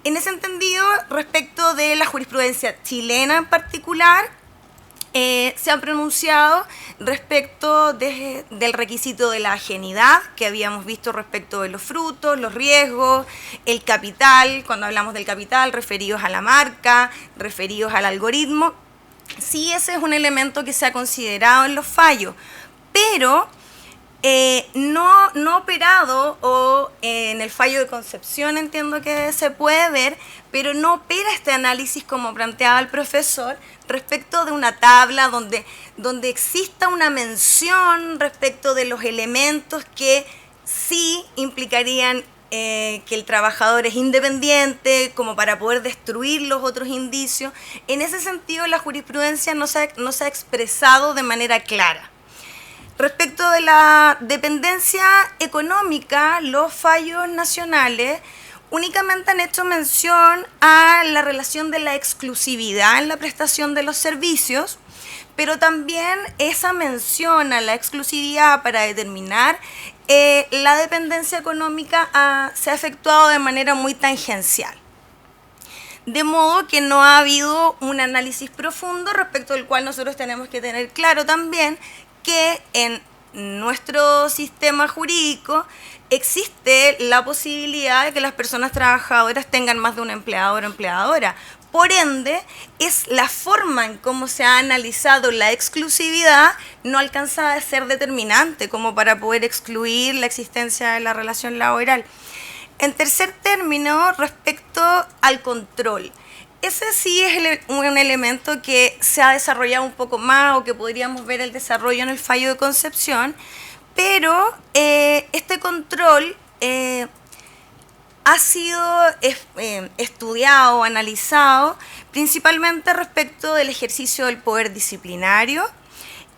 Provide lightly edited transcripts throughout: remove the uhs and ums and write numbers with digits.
En ese entendido, respecto de la jurisprudencia chilena en particular, se han pronunciado respecto del requisito de la ajenidad que habíamos visto respecto de los frutos, los riesgos, el capital, cuando hablamos del capital, referidos a la marca, referidos al algoritmo. Sí, ese es un elemento que se ha considerado en los fallos, pero no operado, o en el fallo de Concepción entiendo que se puede ver, pero no opera este análisis como planteaba el profesor respecto de una tabla donde exista una mención respecto de los elementos que sí implicarían que el trabajador es independiente como para poder destruir los otros indicios. En ese sentido, la jurisprudencia no se ha expresado de manera clara. Respecto de la dependencia económica, los fallos nacionales únicamente han hecho mención a la relación de la exclusividad en la prestación de los servicios, pero también esa mención a la exclusividad para determinar la dependencia económica se ha efectuado de manera muy tangencial. De modo que no ha habido un análisis profundo respecto al cual nosotros tenemos que tener claro también que en nuestro sistema jurídico existe la posibilidad de que las personas trabajadoras tengan más de un empleador o empleadora. Por ende, es la forma en cómo se ha analizado la exclusividad no alcanza a ser determinante como para poder excluir la existencia de la relación laboral. En tercer término, respecto al control. Ese sí es un elemento que se ha desarrollado un poco más o que podríamos ver el desarrollo en el fallo de Concepción, pero este control ha sido estudiado, analizado, principalmente respecto del ejercicio del poder disciplinario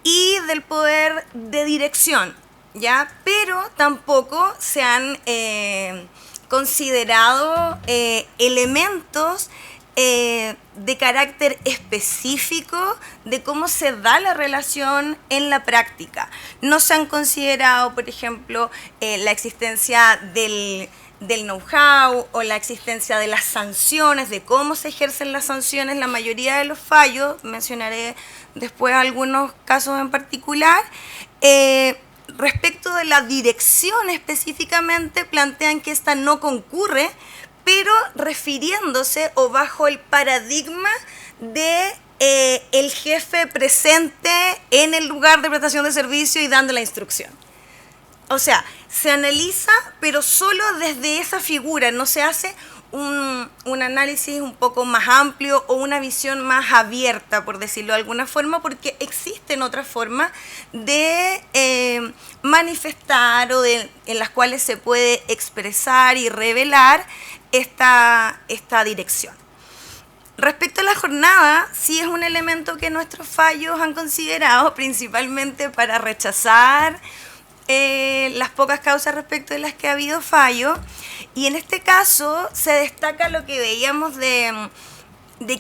y del poder de dirección, ¿ya? Pero tampoco se han considerado elementos de carácter específico de cómo se da la relación en la práctica. No se han considerado, por ejemplo, la existencia del know-how o la existencia de las sanciones, de cómo se ejercen las sanciones. La mayoría de los fallos, mencionaré después algunos casos en particular, respecto de la dirección específicamente, plantean que esta no concurre, pero refiriéndose o bajo el paradigma de el jefe presente en el lugar de prestación de servicio y dando la instrucción. O sea, se analiza, pero solo desde esa figura, no se hace un análisis un poco más amplio o una visión más abierta, por decirlo de alguna forma, porque existen otras formas de manifestar o en las cuales se puede expresar y revelar esta dirección. Respecto a la jornada, sí es un elemento que nuestros fallos han considerado principalmente para rechazar las pocas causas respecto de las que ha habido fallo, y en este caso se destaca lo que veíamos de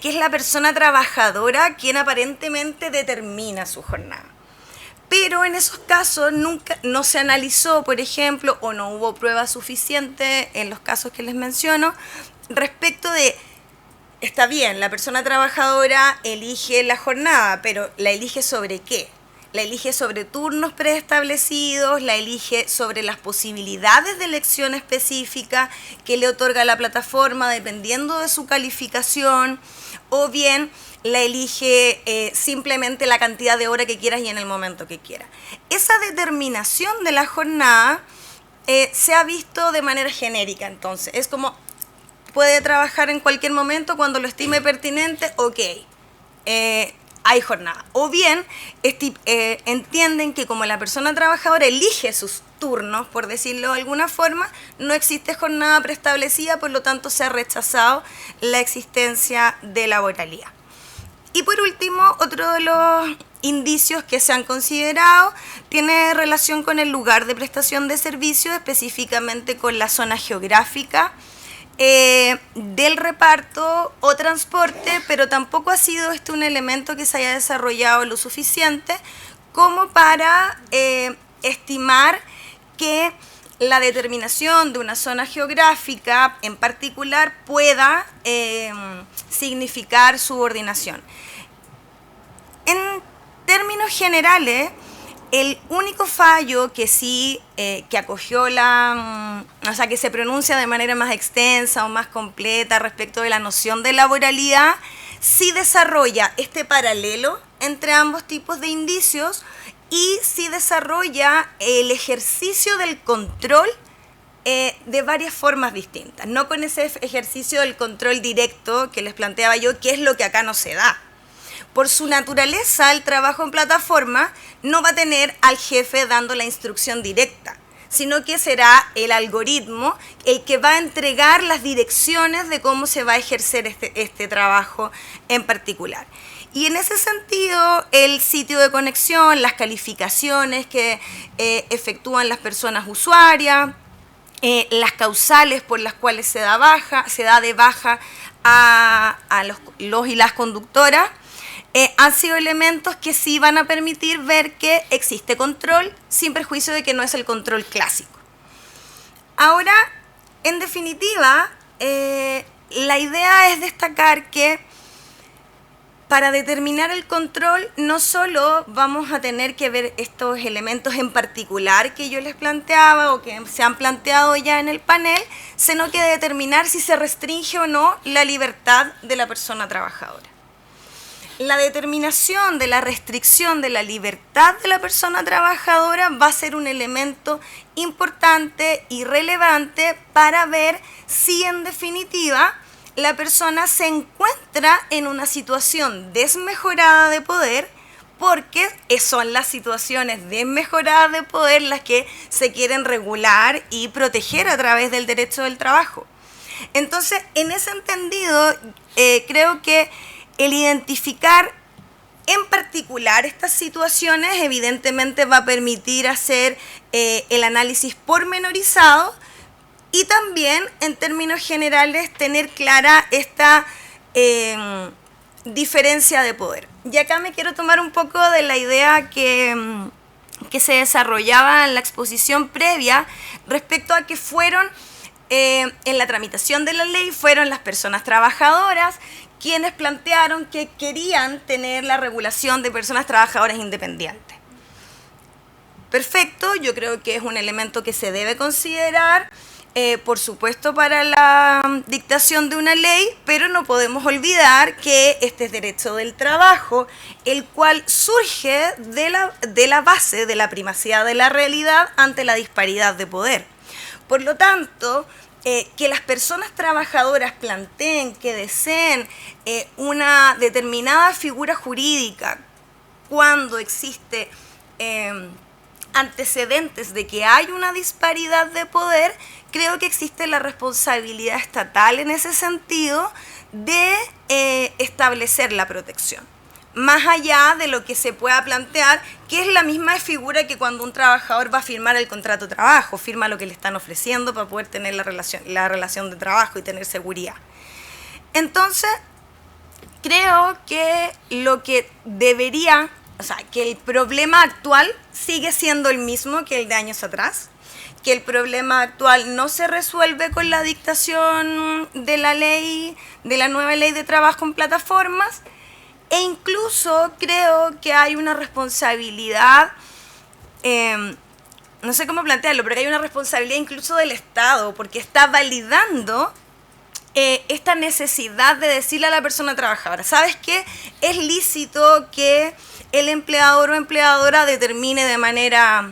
que es la persona trabajadora quien aparentemente determina su jornada. Pero en esos casos no se analizó, por ejemplo, o no hubo prueba suficiente en los casos que les menciono, respecto de, está bien, la persona trabajadora elige la jornada, pero ¿la elige sobre qué? La elige sobre turnos preestablecidos, la elige sobre las posibilidades de elección específica que le otorga la plataforma dependiendo de su calificación, o bien la elige simplemente la cantidad de horas que quieras y en el momento que quieras. Esa determinación de la jornada se ha visto de manera genérica, entonces es como puede trabajar en cualquier momento cuando lo estime pertinente, ok, hay jornada. O bien entienden que como la persona trabajadora elige sus turnos, por decirlo de alguna forma, no existe jornada preestablecida, por lo tanto se ha rechazado la existencia de laboralidad. Y por último, otro de los indicios que se han considerado tiene relación con el lugar de prestación de servicios, específicamente con la zona geográfica del reparto o transporte, pero tampoco ha sido un elemento que se haya desarrollado lo suficiente como para estimar que la determinación de una zona geográfica en particular pueda significar subordinación. En términos generales, el único fallo que sí, que acogió o sea, que se pronuncia de manera más extensa o más completa respecto de la noción de laboralidad, sí desarrolla este paralelo entre ambos tipos de indicios y sí desarrolla el ejercicio del control de varias formas distintas, no con ese ejercicio del control directo que les planteaba yo, que es lo que acá no se da. Por su naturaleza, el trabajo en plataforma no va a tener al jefe dando la instrucción directa, sino que será el algoritmo el que va a entregar las direcciones de cómo se va a ejercer este trabajo en particular. Y en ese sentido, el sitio de conexión, las calificaciones que efectúan las personas usuarias, las causales por las cuales se da de baja a los y las conductoras, han sido elementos que sí van a permitir ver que existe control, sin perjuicio de que no es el control clásico. Ahora, en definitiva, la idea es destacar que para determinar el control no solo vamos a tener que ver estos elementos en particular que yo les planteaba o que se han planteado ya en el panel, sino que determinar si se restringe o no la libertad de la persona trabajadora. La determinación de la restricción de la libertad de la persona trabajadora va a ser un elemento importante y relevante para ver si en definitiva la persona se encuentra en una situación desmejorada de poder, porque son las situaciones desmejoradas de poder las que se quieren regular y proteger a través del derecho del trabajo. Entonces, en ese entendido, creo que el identificar en particular estas situaciones evidentemente va a permitir hacer el análisis pormenorizado y también en términos generales tener clara esta diferencia de poder. Y acá me quiero tomar un poco de la idea que se desarrollaba en la exposición previa respecto a que fueron en la tramitación de la ley fueron las personas trabajadoras quienes plantearon que querían tener la regulación de personas trabajadoras independientes. Perfecto, yo creo que es un elemento que se debe considerar, por supuesto, para la dictación de una ley, pero no podemos olvidar que este es derecho del trabajo, el cual surge de la base de la primacía de la realidad ante la disparidad de poder. Por lo tanto, que las personas trabajadoras planteen, que deseen una determinada figura jurídica cuando existe antecedentes de que hay una disparidad de poder, creo que existe la responsabilidad estatal en ese sentido de establecer la protección. Más allá de lo que se pueda plantear, que es la misma figura que cuando un trabajador va a firmar el contrato de trabajo, firma lo que le están ofreciendo para poder tener la relación de trabajo y tener seguridad. Entonces, creo que lo que debería, o sea, que el problema actual sigue siendo el mismo que el de años atrás, que el problema actual no se resuelve con la dictación de la ley, de la nueva ley de trabajo en plataformas, e incluso creo que hay una responsabilidad, no sé cómo plantearlo, pero que hay una responsabilidad incluso del Estado, porque está validando esta necesidad de decirle a la persona trabajadora, ¿sabes qué? Es lícito que el empleador o empleadora determine de manera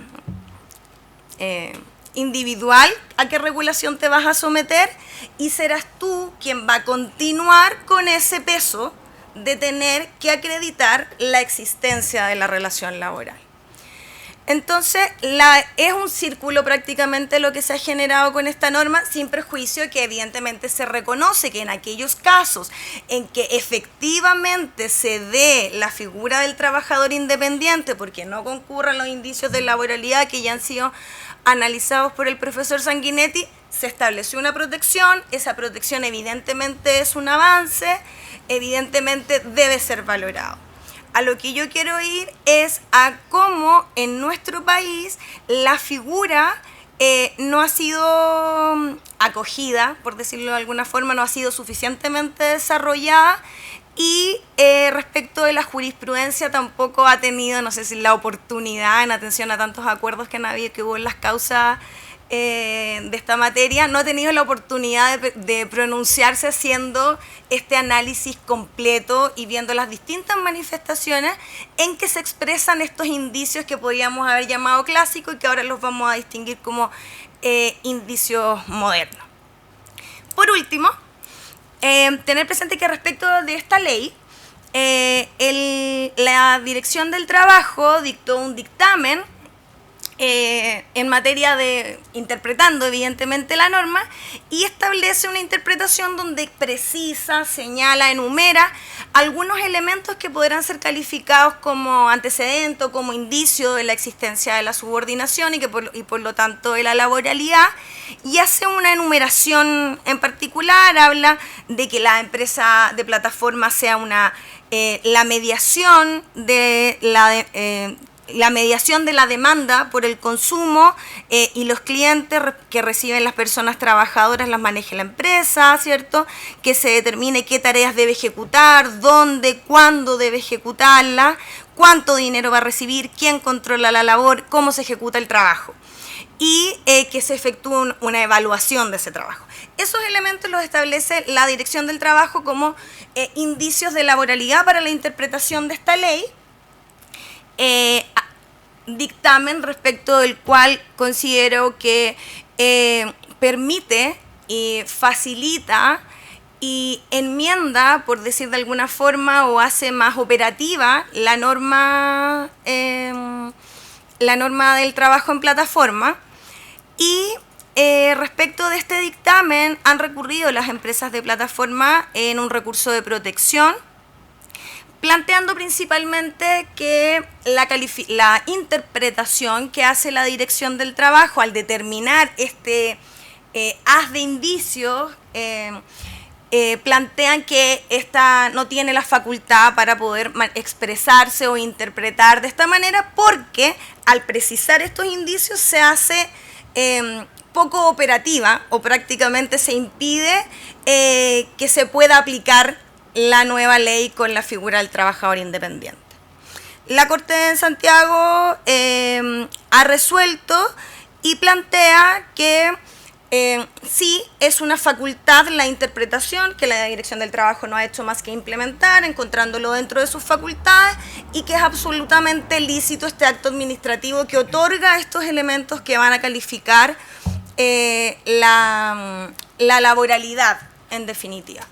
individual a qué regulación te vas a someter y serás tú quien va a continuar con ese peso de tener que acreditar la existencia de la relación laboral. Entonces, es un círculo prácticamente lo que se ha generado con esta norma, sin perjuicio que evidentemente se reconoce que en aquellos casos en que efectivamente se dé la figura del trabajador independiente, porque no concurran los indicios de laboralidad que ya han sido analizados por el profesor Sanguinetti, se estableció una protección, esa protección evidentemente es un avance, evidentemente debe ser valorado. A lo que yo quiero ir es a cómo en nuestro país la figura no ha sido acogida, por decirlo de alguna forma, no ha sido suficientemente desarrollada. Y respecto de la jurisprudencia tampoco ha tenido, no sé si la oportunidad, en atención a tantos acuerdos que hubo en las causas de esta materia, no ha tenido la oportunidad de pronunciarse haciendo este análisis completo y viendo las distintas manifestaciones en que se expresan estos indicios que podríamos haber llamado clásicos y que ahora los vamos a distinguir como indicios modernos. Por último, tener presente que respecto de esta ley, la Dirección del Trabajo dictó un dictamen en materia de, interpretando evidentemente la norma, y establece una interpretación donde precisa, señala, enumera algunos elementos que podrán ser calificados como antecedente o como indicio de la existencia de la subordinación y por lo tanto de la laboralidad, y hace una enumeración en particular, habla de que la empresa de plataforma sea la mediación de la mediación de la demanda por el consumo y los clientes que reciben las personas trabajadoras las maneje la empresa, ¿cierto? Que se determine qué tareas debe ejecutar, dónde, cuándo debe ejecutarla, cuánto dinero va a recibir, quién controla la labor, cómo se ejecuta el trabajo. Y que se efectúe una evaluación de ese trabajo. Esos elementos los establece la Dirección del Trabajo como indicios de laboralidad para la interpretación de esta ley. Dictamen respecto del cual considero que permite y facilita y enmienda, por decir de alguna forma, o hace más operativa la norma del trabajo en plataforma. Y respecto de este dictamen, han recurrido las empresas de plataforma en un recurso de protección, planteando principalmente que la interpretación que hace la Dirección del Trabajo al determinar este haz de indicios, plantean que esta no tiene la facultad para poder expresarse o interpretar de esta manera, porque al precisar estos indicios se hace poco operativa o prácticamente se impide que se pueda aplicar la nueva ley con la figura del trabajador independiente. La Corte de Santiago ha resuelto y plantea que sí es una facultad la interpretación, que la Dirección del Trabajo no ha hecho más que implementar, encontrándolo dentro de sus facultades, y que es absolutamente lícito este acto administrativo que otorga estos elementos que van a calificar la laboralidad, en definitiva.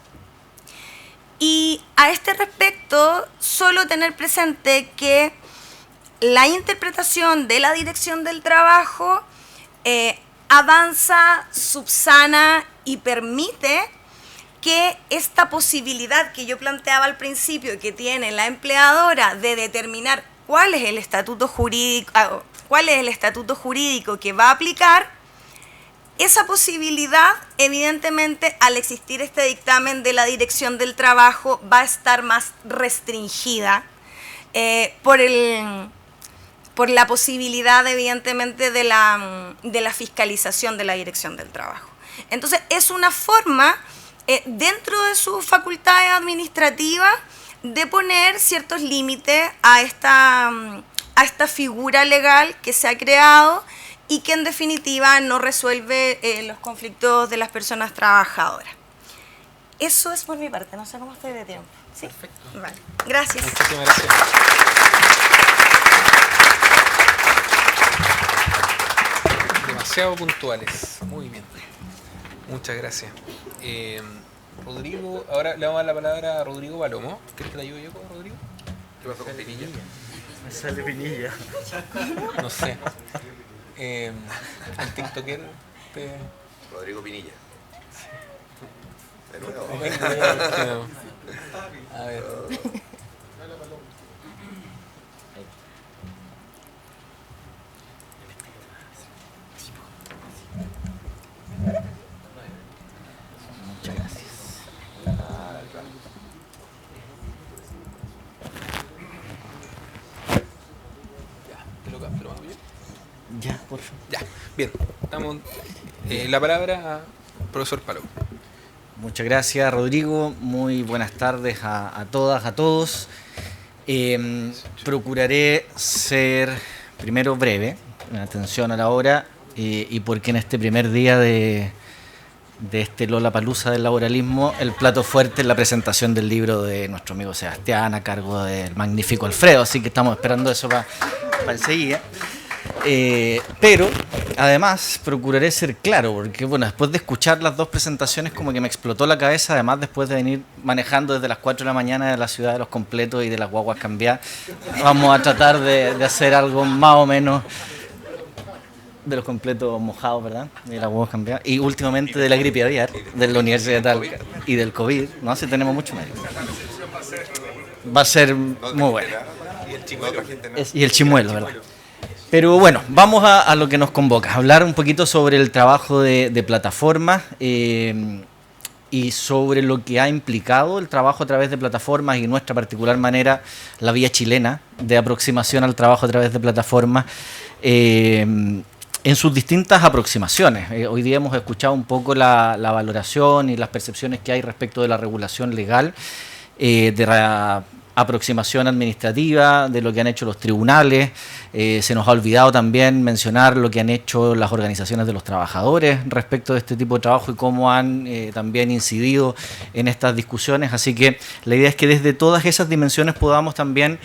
Y a este respecto, solo tener presente que la interpretación de la Dirección del Trabajo avanza, subsana y permite que esta posibilidad que yo planteaba al principio que tiene la empleadora de determinar cuál es el estatuto jurídico que va a aplicar, esa posibilidad, evidentemente, al existir este dictamen de la Dirección del Trabajo, va a estar más restringida por la posibilidad, evidentemente, de la fiscalización de la Dirección del Trabajo. Entonces, es una forma, dentro de sus facultades administrativas, de poner ciertos límites a esta figura legal que se ha creado y que en definitiva no resuelve los conflictos de las personas trabajadoras. Eso es por mi parte, no sé cómo estoy de tiempo. ¿Sí? Perfecto. Vale. Gracias. Muchísimas gracias. Demasiado puntuales. Muy bien. Muchas gracias. Rodrigo, ahora le vamos a dar la palabra a Rodrigo Palomo. ¿Quieres que te ayude yo con Rodrigo? ¿Qué pasó con Pinilla? Me sale Pinilla. No sé. El TikToker Rodrigo Pinilla. De nuevo. A ver. Muchas gracias. Ya, te lo mando bien. Ya, por favor. Ya, bien. Damos la palabra al profesor Palomo. Muchas gracias, Rodrigo. Muy buenas tardes a todas, a todos. Procuraré ser primero breve, atención a la hora, y porque en este primer día de este Lollapalooza del laboralismo, el plato fuerte es la presentación del libro de nuestro amigo Sebastián a cargo del magnífico Alfredo, así que estamos esperando eso para enseguida. Pero además procuraré ser claro, porque bueno, después de escuchar las dos presentaciones como que me explotó la cabeza, además después de venir manejando desde las 4 de la mañana de la ciudad de los completos y de las guaguas cambiadas, vamos a tratar de hacer algo más o menos de los completos mojados, ¿verdad? De las guaguas cambiadas, y últimamente de la gripe aviar de la Universidad de Talca y del COVID, no sé, tenemos mucho medio. Va a ser muy bueno. Y el chimuelo, ¿verdad? Pero bueno, vamos a lo que nos convoca, hablar un poquito sobre el trabajo de plataformas y sobre lo que ha implicado el trabajo a través de plataformas y en nuestra particular manera la vía chilena de aproximación al trabajo a través de plataformas en sus distintas aproximaciones. Hoy día hemos escuchado un poco la valoración y las percepciones que hay respecto de la regulación legal, de la aproximación administrativa, de lo que han hecho los tribunales. Se nos ha olvidado también mencionar lo que han hecho las organizaciones de los trabajadores respecto de este tipo de trabajo y cómo han también incidido en estas discusiones. Así que la idea es que desde todas esas dimensiones podamos también,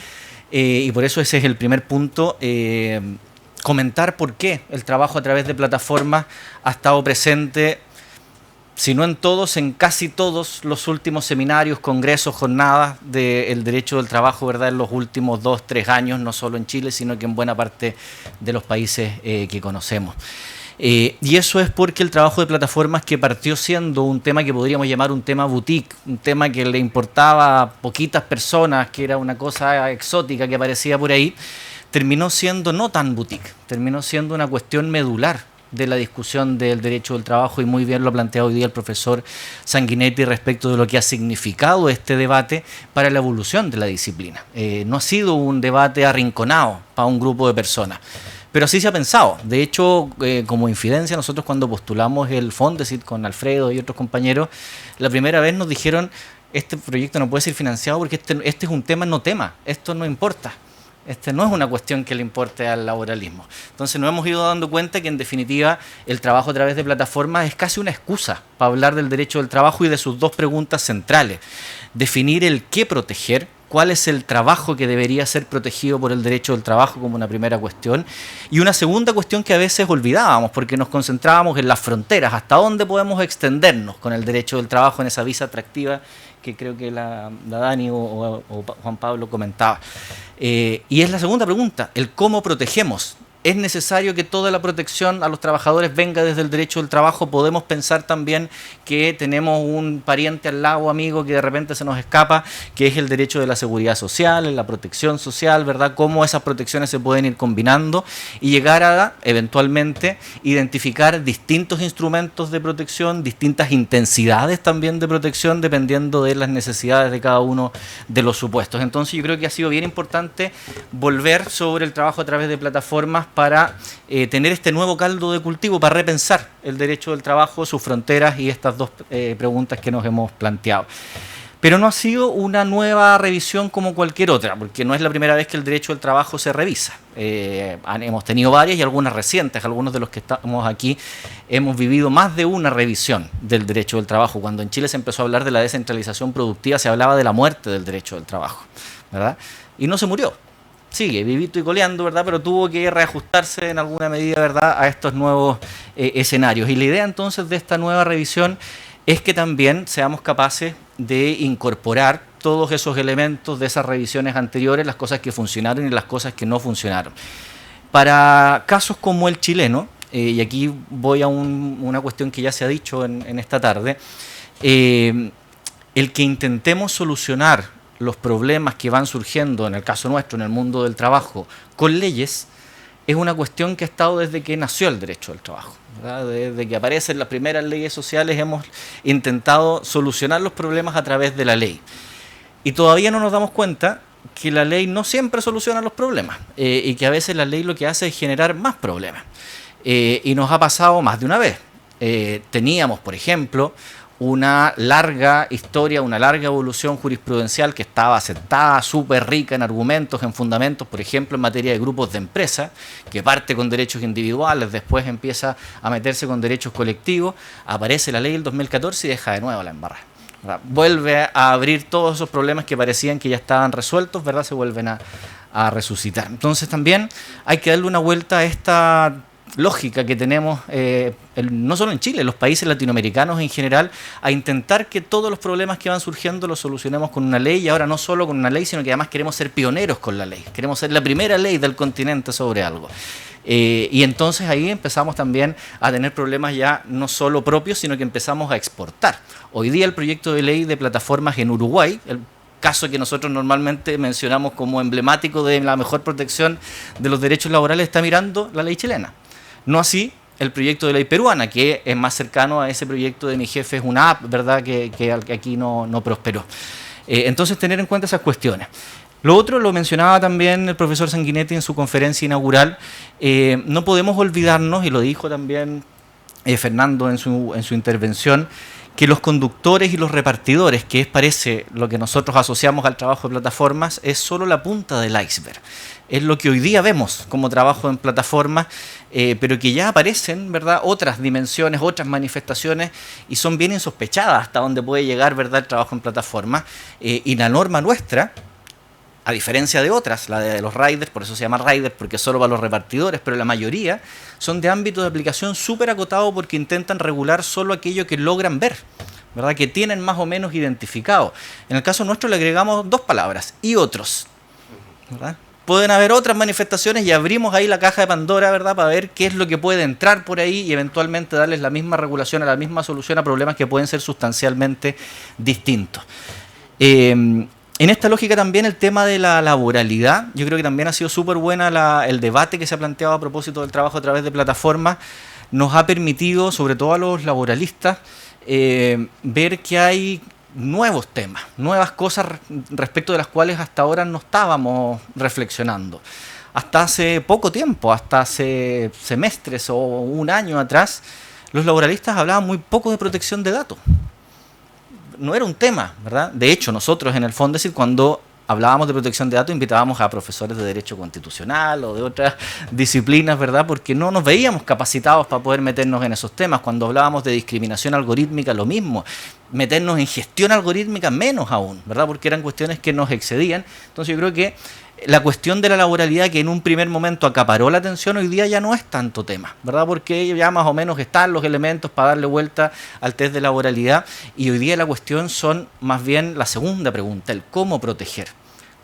y por eso ese es el primer punto, comentar por qué el trabajo a través de plataformas ha estado presente, si no en todos, en casi todos los últimos seminarios, congresos, jornadas del derecho del trabajo, ¿verdad?, en los últimos 2-3 años, no solo en Chile, sino que en buena parte de los países que conocemos. Y eso es porque el trabajo de plataformas, que partió siendo un tema que podríamos llamar un tema boutique, un tema que le importaba a poquitas personas, que era una cosa exótica que aparecía por ahí, terminó siendo no tan boutique, terminó siendo una cuestión medular de la discusión del derecho del trabajo, y muy bien lo ha planteado hoy día el profesor Sanguinetti respecto de lo que ha significado este debate para la evolución de la disciplina. No ha sido un debate arrinconado para un grupo de personas, pero así se ha pensado. De hecho, como infidencia, nosotros cuando postulamos el Fondesit con Alfredo y otros compañeros, la primera vez nos dijeron: este proyecto no puede ser financiado porque este es un tema no tema, esto no importa. No es una cuestión que le importe al laboralismo. Entonces nos hemos ido dando cuenta que en definitiva el trabajo a través de plataformas es casi una excusa para hablar del derecho del trabajo y de sus dos preguntas centrales: definir el qué proteger, cuál es el trabajo que debería ser protegido por el derecho del trabajo como una primera cuestión, y una segunda cuestión que a veces olvidábamos porque nos concentrábamos en las fronteras, hasta dónde podemos extendernos con el derecho del trabajo en esa visa atractiva que creo que la Dani o Juan Pablo comentaba. Y es la segunda pregunta, el cómo protegemos. ¿Es necesario que toda la protección a los trabajadores venga desde el derecho del trabajo? ¿Podemos pensar también que tenemos un pariente al lado, amigo, que de repente se nos escapa, que es el derecho de la seguridad social, la protección social, ¿verdad? ¿Cómo esas protecciones se pueden ir combinando y llegar a, eventualmente, identificar distintos instrumentos de protección, distintas intensidades también de protección, dependiendo de las necesidades de cada uno de los supuestos? Entonces yo creo que ha sido bien importante volver sobre el trabajo a través de plataformas para tener este nuevo caldo de cultivo, para repensar el derecho del trabajo, sus fronteras y estas dos preguntas que nos hemos planteado. Pero no ha sido una nueva revisión como cualquier otra, porque no es la primera vez que el derecho del trabajo se revisa. Hemos tenido varias y algunas recientes. Algunos de los que estamos aquí hemos vivido más de una revisión del derecho del trabajo. Cuando en Chile se empezó a hablar de la descentralización productiva, se hablaba de la muerte del derecho del trabajo, ¿verdad? Y no se murió. Sigue vivito y coleando, ¿verdad? Pero tuvo que reajustarse en alguna medida, ¿verdad?, a estos nuevos escenarios. Y la idea entonces de esta nueva revisión es que también seamos capaces de incorporar todos esos elementos de esas revisiones anteriores, las cosas que funcionaron y las cosas que no funcionaron. Para casos como el chileno, y aquí voy a una cuestión que ya se ha dicho en esta tarde, el que intentemos solucionar los problemas que van surgiendo, en el caso nuestro, en el mundo del trabajo, con leyes, es una cuestión que ha estado desde que nació el derecho del trabajo, ¿verdad? Desde que aparecen las primeras leyes sociales hemos intentado solucionar los problemas a través de la ley. Y todavía no nos damos cuenta que la ley no siempre soluciona los problemas y que a veces la ley lo que hace es generar más problemas. Y nos ha pasado más de una vez. Teníamos, por ejemplo, una larga historia, una larga evolución jurisprudencial que estaba aceptada, súper rica en argumentos, en fundamentos, por ejemplo, en materia de grupos de empresa, que parte con derechos individuales, después empieza a meterse con derechos colectivos, aparece la ley del 2014 y deja de nuevo la embarrada. Vuelve a abrir todos esos problemas que parecían que ya estaban resueltos, ¿verdad? Se vuelven a resucitar. Entonces también hay que darle una vuelta a esta lógica que tenemos, no solo en Chile, los países latinoamericanos en general, a intentar que todos los problemas que van surgiendo los solucionemos con una ley, y ahora no solo con una ley, sino que además queremos ser pioneros con la ley, queremos ser la primera ley del continente sobre algo. Y entonces ahí empezamos también a tener problemas ya no solo propios, sino que empezamos a exportar. Hoy día el proyecto de ley de plataformas en Uruguay, el caso que nosotros normalmente mencionamos como emblemático de la mejor protección de los derechos laborales, está mirando la ley chilena. No así el proyecto de ley peruana, que es más cercano a ese proyecto de Mi Jefe es una app, ¿verdad?, que aquí no prosperó. Entonces, tener en cuenta esas cuestiones. Lo otro, lo mencionaba también el profesor Sanguinetti en su conferencia inaugural, no podemos olvidarnos, y lo dijo también Fernando en su intervención, que los conductores y los repartidores, que parece lo que nosotros asociamos al trabajo de plataformas, es solo la punta del iceberg. Es lo que hoy día vemos como trabajo en plataformas, pero que ya aparecen, ¿verdad?, otras dimensiones, otras manifestaciones, y son bien insospechadas hasta dónde puede llegar, ¿verdad?, el trabajo en plataformas. Y la norma nuestra, a diferencia de otras, la de los riders, por eso se llama rider, porque es solo para los repartidores, pero la mayoría son de ámbito de aplicación súper acotado porque intentan regular solo aquello que logran ver, ¿verdad?, que tienen más o menos identificado. En el caso nuestro le agregamos 2 palabras, y otros, ¿verdad? Pueden haber otras manifestaciones y abrimos ahí la caja de Pandora, ¿verdad?, para ver qué es lo que puede entrar por ahí y eventualmente darles la misma regulación, a la misma solución a problemas que pueden ser sustancialmente distintos. En esta lógica también el tema de la laboralidad, yo creo que también ha sido súper buena el debate que se ha planteado a propósito del trabajo a través de plataformas, nos ha permitido, sobre todo a los laboralistas, ver que hay nuevos temas, nuevas cosas respecto de las cuales hasta ahora no estábamos reflexionando. Hasta hace poco tiempo, hasta hace semestres o un año atrás, los laboralistas hablaban muy poco de protección de datos. No era un tema, ¿verdad? De hecho, nosotros en el Fondesit, cuando hablábamos de protección de datos, invitábamos a profesores de Derecho Constitucional o de otras disciplinas, ¿verdad?, porque no nos veíamos capacitados para poder meternos en esos temas. Cuando hablábamos de discriminación algorítmica, lo mismo. Meternos en gestión algorítmica, menos aún, ¿verdad?, porque eran cuestiones que nos excedían. Entonces yo creo que la cuestión de la laboralidad, que en un primer momento acaparó la atención, hoy día ya no es tanto tema, ¿verdad?, porque ya más o menos están los elementos para darle vuelta al test de laboralidad, y hoy día la cuestión son más bien la segunda pregunta, el cómo proteger.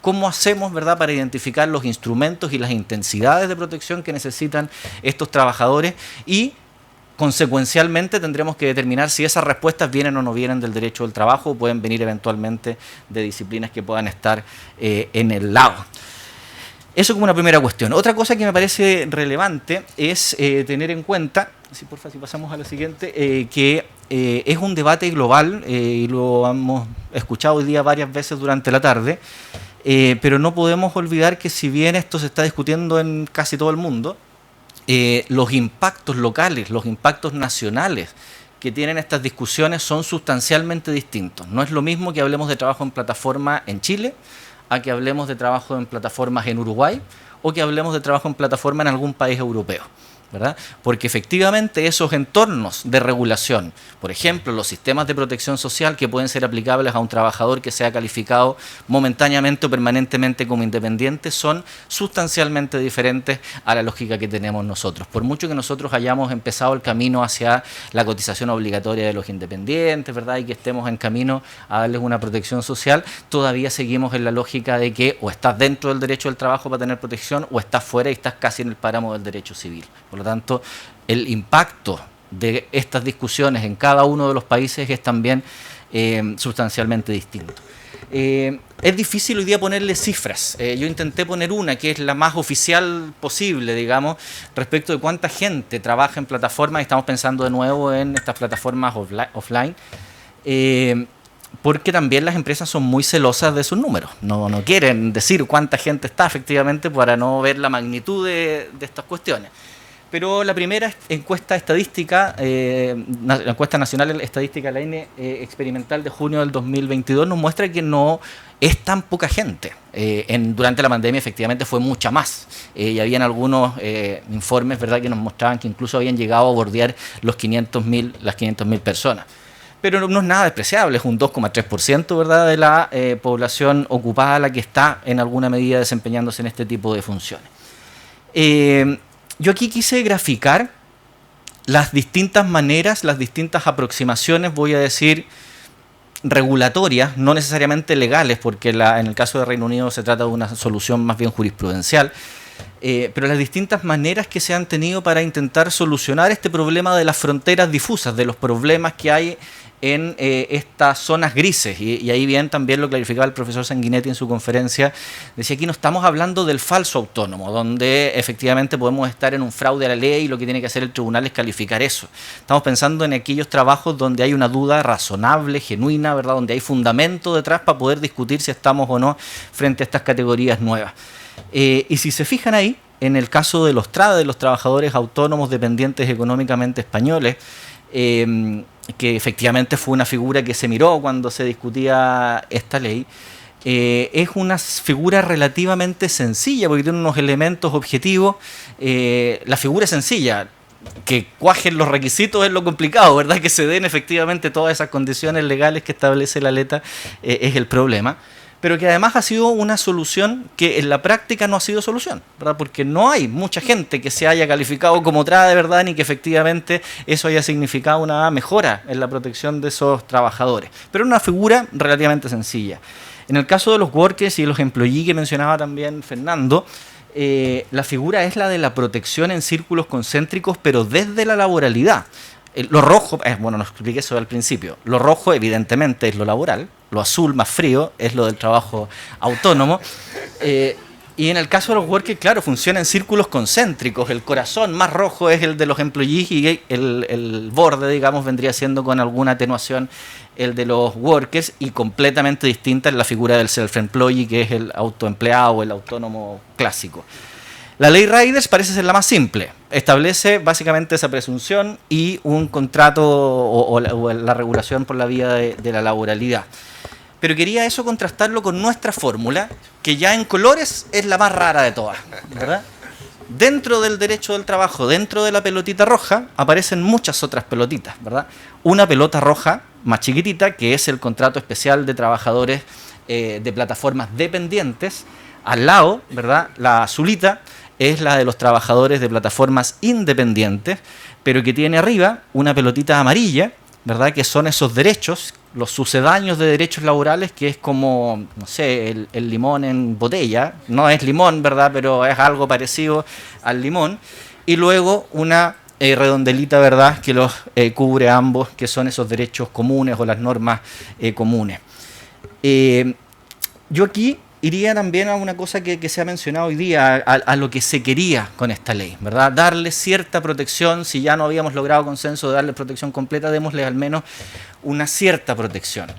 ¿Cómo hacemos, verdad, para identificar los instrumentos y las intensidades de protección que necesitan estos trabajadores? Y consecuencialmente tendremos que determinar si esas respuestas vienen o no vienen del derecho del trabajo, o pueden venir eventualmente de disciplinas que puedan estar en el lado. Eso como una primera cuestión. Otra cosa que me parece relevante es tener en cuenta, si pasamos a la siguiente, que es un debate global, y lo hemos escuchado hoy día varias veces durante la tarde, pero no podemos olvidar que si bien esto se está discutiendo en casi todo el mundo, los impactos locales, los impactos nacionales que tienen estas discusiones son sustancialmente distintos. No es lo mismo que hablemos de trabajo en plataforma en Chile, a que hablemos de trabajo en plataformas en Uruguay, o que hablemos de trabajo en plataforma en algún país europeo, ¿verdad? Porque efectivamente esos entornos de regulación, por ejemplo, los sistemas de protección social que pueden ser aplicables a un trabajador que sea calificado momentáneamente o permanentemente como independiente, son sustancialmente diferentes a la lógica que tenemos nosotros. Por mucho que nosotros hayamos empezado el camino hacia la cotización obligatoria de los independientes, ¿verdad?, y que estemos en camino a darles una protección social, todavía seguimos en la lógica de que o estás dentro del derecho del trabajo para tener protección, o estás fuera y estás casi en el páramo del derecho civil. Por lo tanto, el impacto de estas discusiones en cada uno de los países es también sustancialmente distinto. Es difícil hoy día ponerle cifras. Yo intenté poner una que es la más oficial posible, digamos, respecto de cuánta gente trabaja en plataformas, y estamos pensando de nuevo en estas plataformas offline, porque también las empresas son muy celosas de sus números. No quieren decir cuánta gente está efectivamente para no ver la magnitud de estas cuestiones. Pero la primera encuesta estadística, la encuesta nacional estadística, la INE experimental de junio del 2022, nos muestra que no es tan poca gente. Durante la pandemia efectivamente fue mucha más. Y habían algunos informes, ¿verdad?, que nos mostraban que incluso habían llegado a bordear las 500.000 personas. Pero no es nada despreciable, es un 2,3%, ¿verdad?, de la población ocupada la que está en alguna medida desempeñándose en este tipo de funciones. Yo aquí quise graficar las distintas maneras, las distintas aproximaciones, voy a decir, regulatorias, no necesariamente legales, porque en el caso de Reino Unido se trata de una solución más bien jurisprudencial, pero las distintas maneras que se han tenido para intentar solucionar este problema de las fronteras difusas, de los problemas que hay en estas zonas grises, y ahí bien también lo clarificaba el profesor Sanguinetti en su conferencia. Decía, aquí no estamos hablando del falso autónomo, donde efectivamente podemos estar en un fraude a la ley y lo que tiene que hacer el tribunal es calificar eso. Estamos pensando en aquellos trabajos donde hay una duda razonable, genuina, ¿verdad?, donde hay fundamento detrás para poder discutir si estamos o no frente a estas categorías nuevas. Y si se fijan ahí, en el caso de los TRADE, de los trabajadores autónomos dependientes económicamente españoles, que efectivamente fue una figura que se miró cuando se discutía esta ley, es una figura relativamente sencilla porque tiene unos elementos objetivos. La figura es sencilla, que cuajen los requisitos es lo complicado, ¿verdad? Que se den efectivamente todas esas condiciones legales que establece la letra es el problema. Pero que además ha sido una solución que en la práctica no ha sido solución, ¿verdad? Porque no hay mucha gente que se haya calificado como TRADE, ¿verdad?, ni que efectivamente eso haya significado una mejora en la protección de esos trabajadores. Pero una figura relativamente sencilla. En el caso de los workers y los employees que mencionaba también Fernando, la figura es la de la protección en círculos concéntricos, pero desde la laboralidad. Lo rojo, bueno, nos expliqué eso al principio, lo rojo evidentemente es lo laboral, lo azul más frío es lo del trabajo autónomo, y en el caso de los workers, claro, funciona en círculos concéntricos, el corazón más rojo es el de los employees y el borde, digamos, vendría siendo con alguna atenuación el de los workers, y completamente distinta es la figura del self-employee, que es el autoempleado o el autónomo clásico. La ley Riders parece ser la más simple. Establece básicamente esa presunción y un contrato o la regulación por la vía de la laboralidad. Pero quería eso contrastarlo con nuestra fórmula, que ya en colores es la más rara de todas, ¿verdad? Dentro del derecho del trabajo, dentro de la pelotita roja, aparecen muchas otras pelotitas, ¿verdad? Una pelota roja más chiquitita, que es el contrato especial de trabajadores de plataformas dependientes. Al lado, ¿verdad?, la azulita es la de los trabajadores de plataformas independientes, pero que tiene arriba una pelotita amarilla, ¿verdad?, que son esos derechos, los sucedáneos de derechos laborales, que es como, no sé, el limón en botella. No es limón, ¿verdad?, pero es algo parecido al limón. Y luego una redondelita, ¿verdad?, que los cubre a ambos, que son esos derechos comunes o las normas comunes. Yo aquí iría también a una cosa que se ha mencionado hoy día, a lo que se quería con esta ley, ¿verdad? Darle cierta protección. Si ya no habíamos logrado consenso de darle protección completa, démosle al menos una cierta protección.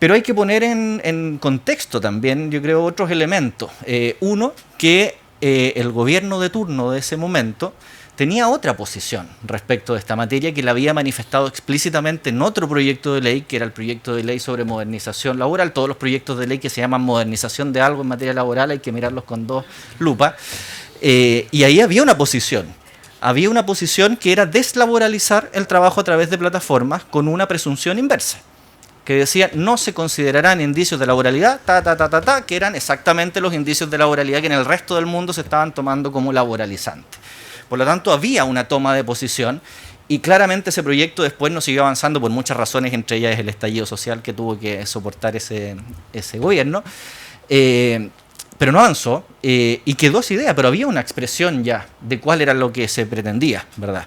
Pero hay que poner en contexto también, yo creo, otros elementos. Uno, que el gobierno de turno de ese momento tenía otra posición respecto de esta materia, que la había manifestado explícitamente en otro proyecto de ley, que era el proyecto de ley sobre modernización laboral. Todos los proyectos de ley que se llaman modernización de algo en materia laboral hay que mirarlos con dos lupas. Y ahí había una posición. Había una posición que era deslaboralizar el trabajo a través de plataformas con una presunción inversa, que decía no se considerarán indicios de laboralidad, que eran exactamente los indicios de laboralidad que en el resto del mundo se estaban tomando como laboralizantes. Por lo tanto, había una toma de posición, y claramente ese proyecto después no siguió avanzando por muchas razones, entre ellas el estallido social que tuvo que soportar ese gobierno, pero no avanzó, y quedó esa idea, pero había una expresión ya de cuál era lo que se pretendía, ¿verdad?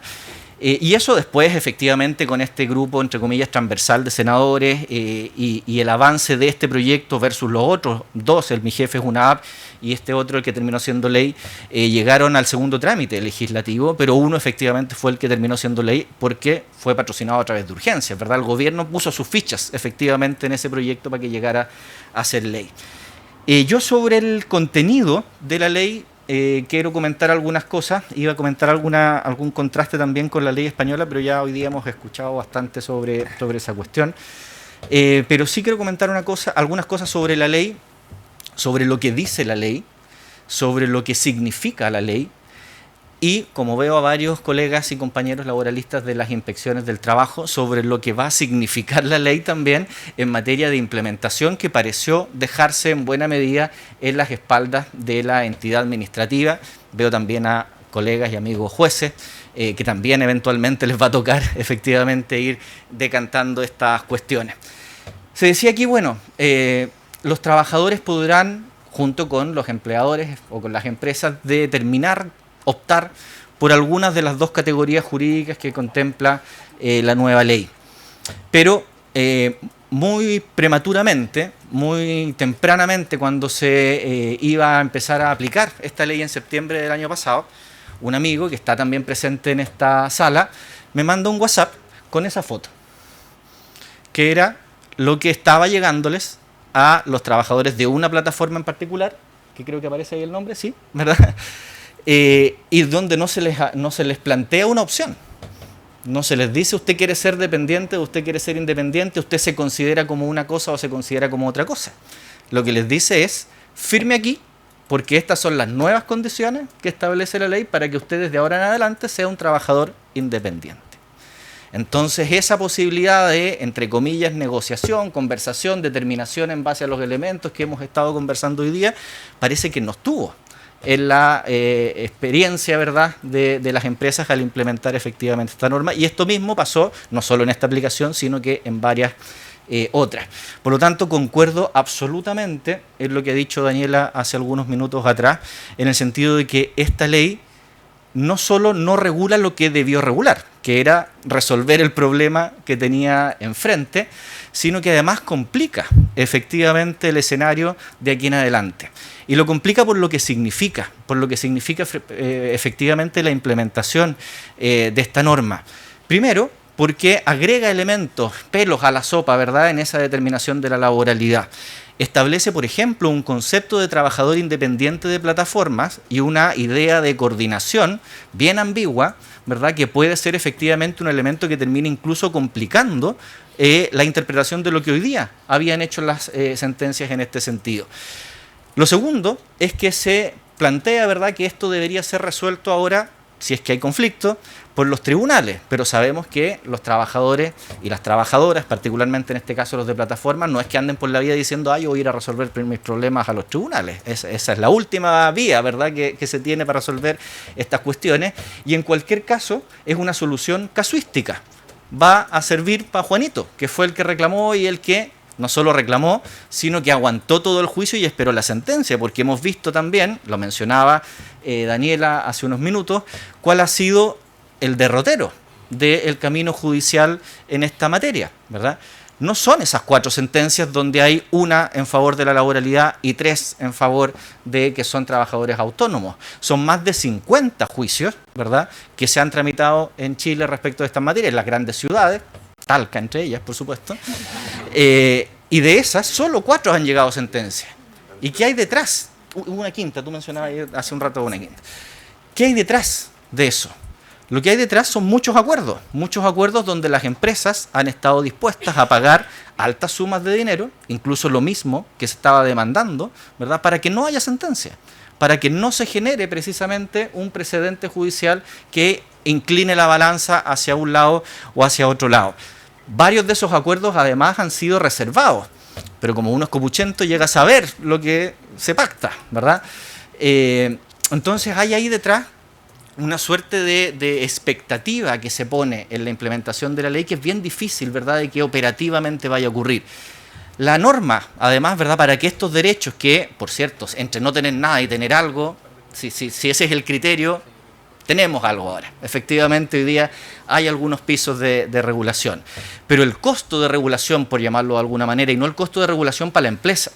Y eso después, efectivamente, con este grupo, entre comillas, transversal de senadores y el avance de este proyecto versus los otros dos, el Mi Jefe es una app y este otro, el que terminó siendo ley, llegaron al segundo trámite legislativo, pero uno efectivamente fue el que terminó siendo ley porque fue patrocinado a través de urgencias, ¿verdad? El gobierno puso sus fichas efectivamente en ese proyecto para que llegara a ser ley. Yo sobre el contenido de la ley quiero comentar algunas cosas. Iba a comentar algún contraste también con la ley española, pero ya hoy día hemos escuchado bastante sobre esa cuestión. Pero sí quiero comentar algunas cosas sobre la ley, sobre lo que dice la ley, sobre lo que significa la ley, y como veo a varios colegas y compañeros laboralistas de las inspecciones del trabajo, sobre lo que va a significar la ley también en materia de implementación, que pareció dejarse en buena medida en las espaldas de la entidad administrativa. Veo también a colegas y amigos jueces, que también eventualmente les va a tocar efectivamente ir decantando estas cuestiones. Se decía aquí, bueno, los trabajadores podrán, junto con los empleadores o con las empresas, optar por algunas de las dos categorías jurídicas que contempla la nueva ley. Pero muy prematuramente, muy tempranamente, cuando se iba a empezar a aplicar esta ley en septiembre del año pasado, un amigo que está también presente en esta sala me manda un WhatsApp con esa foto, que era lo que estaba llegándoles a los trabajadores de una plataforma en particular, que creo que aparece ahí el nombre, sí, ¿verdad? Y donde no se les plantea una opción. No se les dice usted quiere ser dependiente o usted quiere ser independiente, usted se considera como una cosa o se considera como otra cosa. Lo que les dice es, firme aquí, porque estas son las nuevas condiciones que establece la ley para que usted desde ahora en adelante sea un trabajador independiente. Entonces esa posibilidad de, entre comillas, negociación, conversación, determinación en base a los elementos que hemos estado conversando hoy día, parece que no estuvo en la experiencia, ¿verdad?, de las empresas al implementar efectivamente esta norma. Y esto mismo pasó no solo en esta aplicación, sino que en varias otras. Por lo tanto, concuerdo absolutamente en lo que ha dicho Daniela hace algunos minutos atrás, en el sentido de que esta ley no solo no regula lo que debió regular, que era resolver el problema que tenía enfrente, sino que además complica efectivamente el escenario de aquí en adelante. Y lo complica por lo que significa efectivamente la implementación de esta norma. Primero, porque agrega elementos, pelos a la sopa, ¿verdad?, en esa determinación de la laboralidad. Establece, por ejemplo, un concepto de trabajador independiente de plataformas y una idea de coordinación bien ambigua, ¿verdad?, que puede ser efectivamente un elemento que termine incluso complicando la interpretación de lo que hoy día habían hecho las sentencias en este sentido. Lo segundo es que se plantea, ¿verdad?, que esto debería ser resuelto ahora, si es que hay conflicto, por los tribunales, pero sabemos que los trabajadores y las trabajadoras, particularmente en este caso los de plataformas, no es que anden por la vida diciendo yo voy a ir a resolver mis problemas a los tribunales. Esa es la última vía, ¿verdad?, que se tiene para resolver estas cuestiones, y en cualquier caso es una solución casuística. Va a servir para Juanito, que fue el que reclamó y el que no solo reclamó, sino que aguantó todo el juicio y esperó la sentencia, porque hemos visto también, lo mencionaba Daniela hace unos minutos, cuál ha sido el derrotero del camino judicial en esta materia, ¿verdad? No son esas 4 sentencias donde hay una en favor de la laboralidad y 3 en favor de que son trabajadores autónomos. Son más de 50 juicios, ¿verdad?, que se han tramitado en Chile respecto de estas materias, en las grandes ciudades, Talca entre ellas, por supuesto, y de esas solo 4 han llegado a sentencia. ¿Y qué hay detrás? Una quinta, tú mencionabas hace un rato una quinta. ¿Qué hay detrás de eso? Lo que hay detrás son muchos acuerdos donde las empresas han estado dispuestas a pagar altas sumas de dinero, incluso lo mismo que se estaba demandando, ¿verdad?, para que no haya sentencia, para que no se genere precisamente un precedente judicial que incline la balanza hacia un lado o hacia otro lado. Varios de esos acuerdos además han sido reservados, pero como uno es copuchento llega a saber lo que se pacta, ¿verdad? Entonces hay ahí detrás una suerte de expectativa que se pone en la implementación de la ley, que es bien difícil, ¿verdad?, de que operativamente vaya a ocurrir. La norma, además, ¿verdad?, para que estos derechos que, por cierto, entre no tener nada y tener algo, si ese es el criterio, tenemos algo ahora. Efectivamente, hoy día hay algunos pisos de regulación. Pero el costo de regulación, por llamarlo de alguna manera, y no el costo de regulación para la empresa,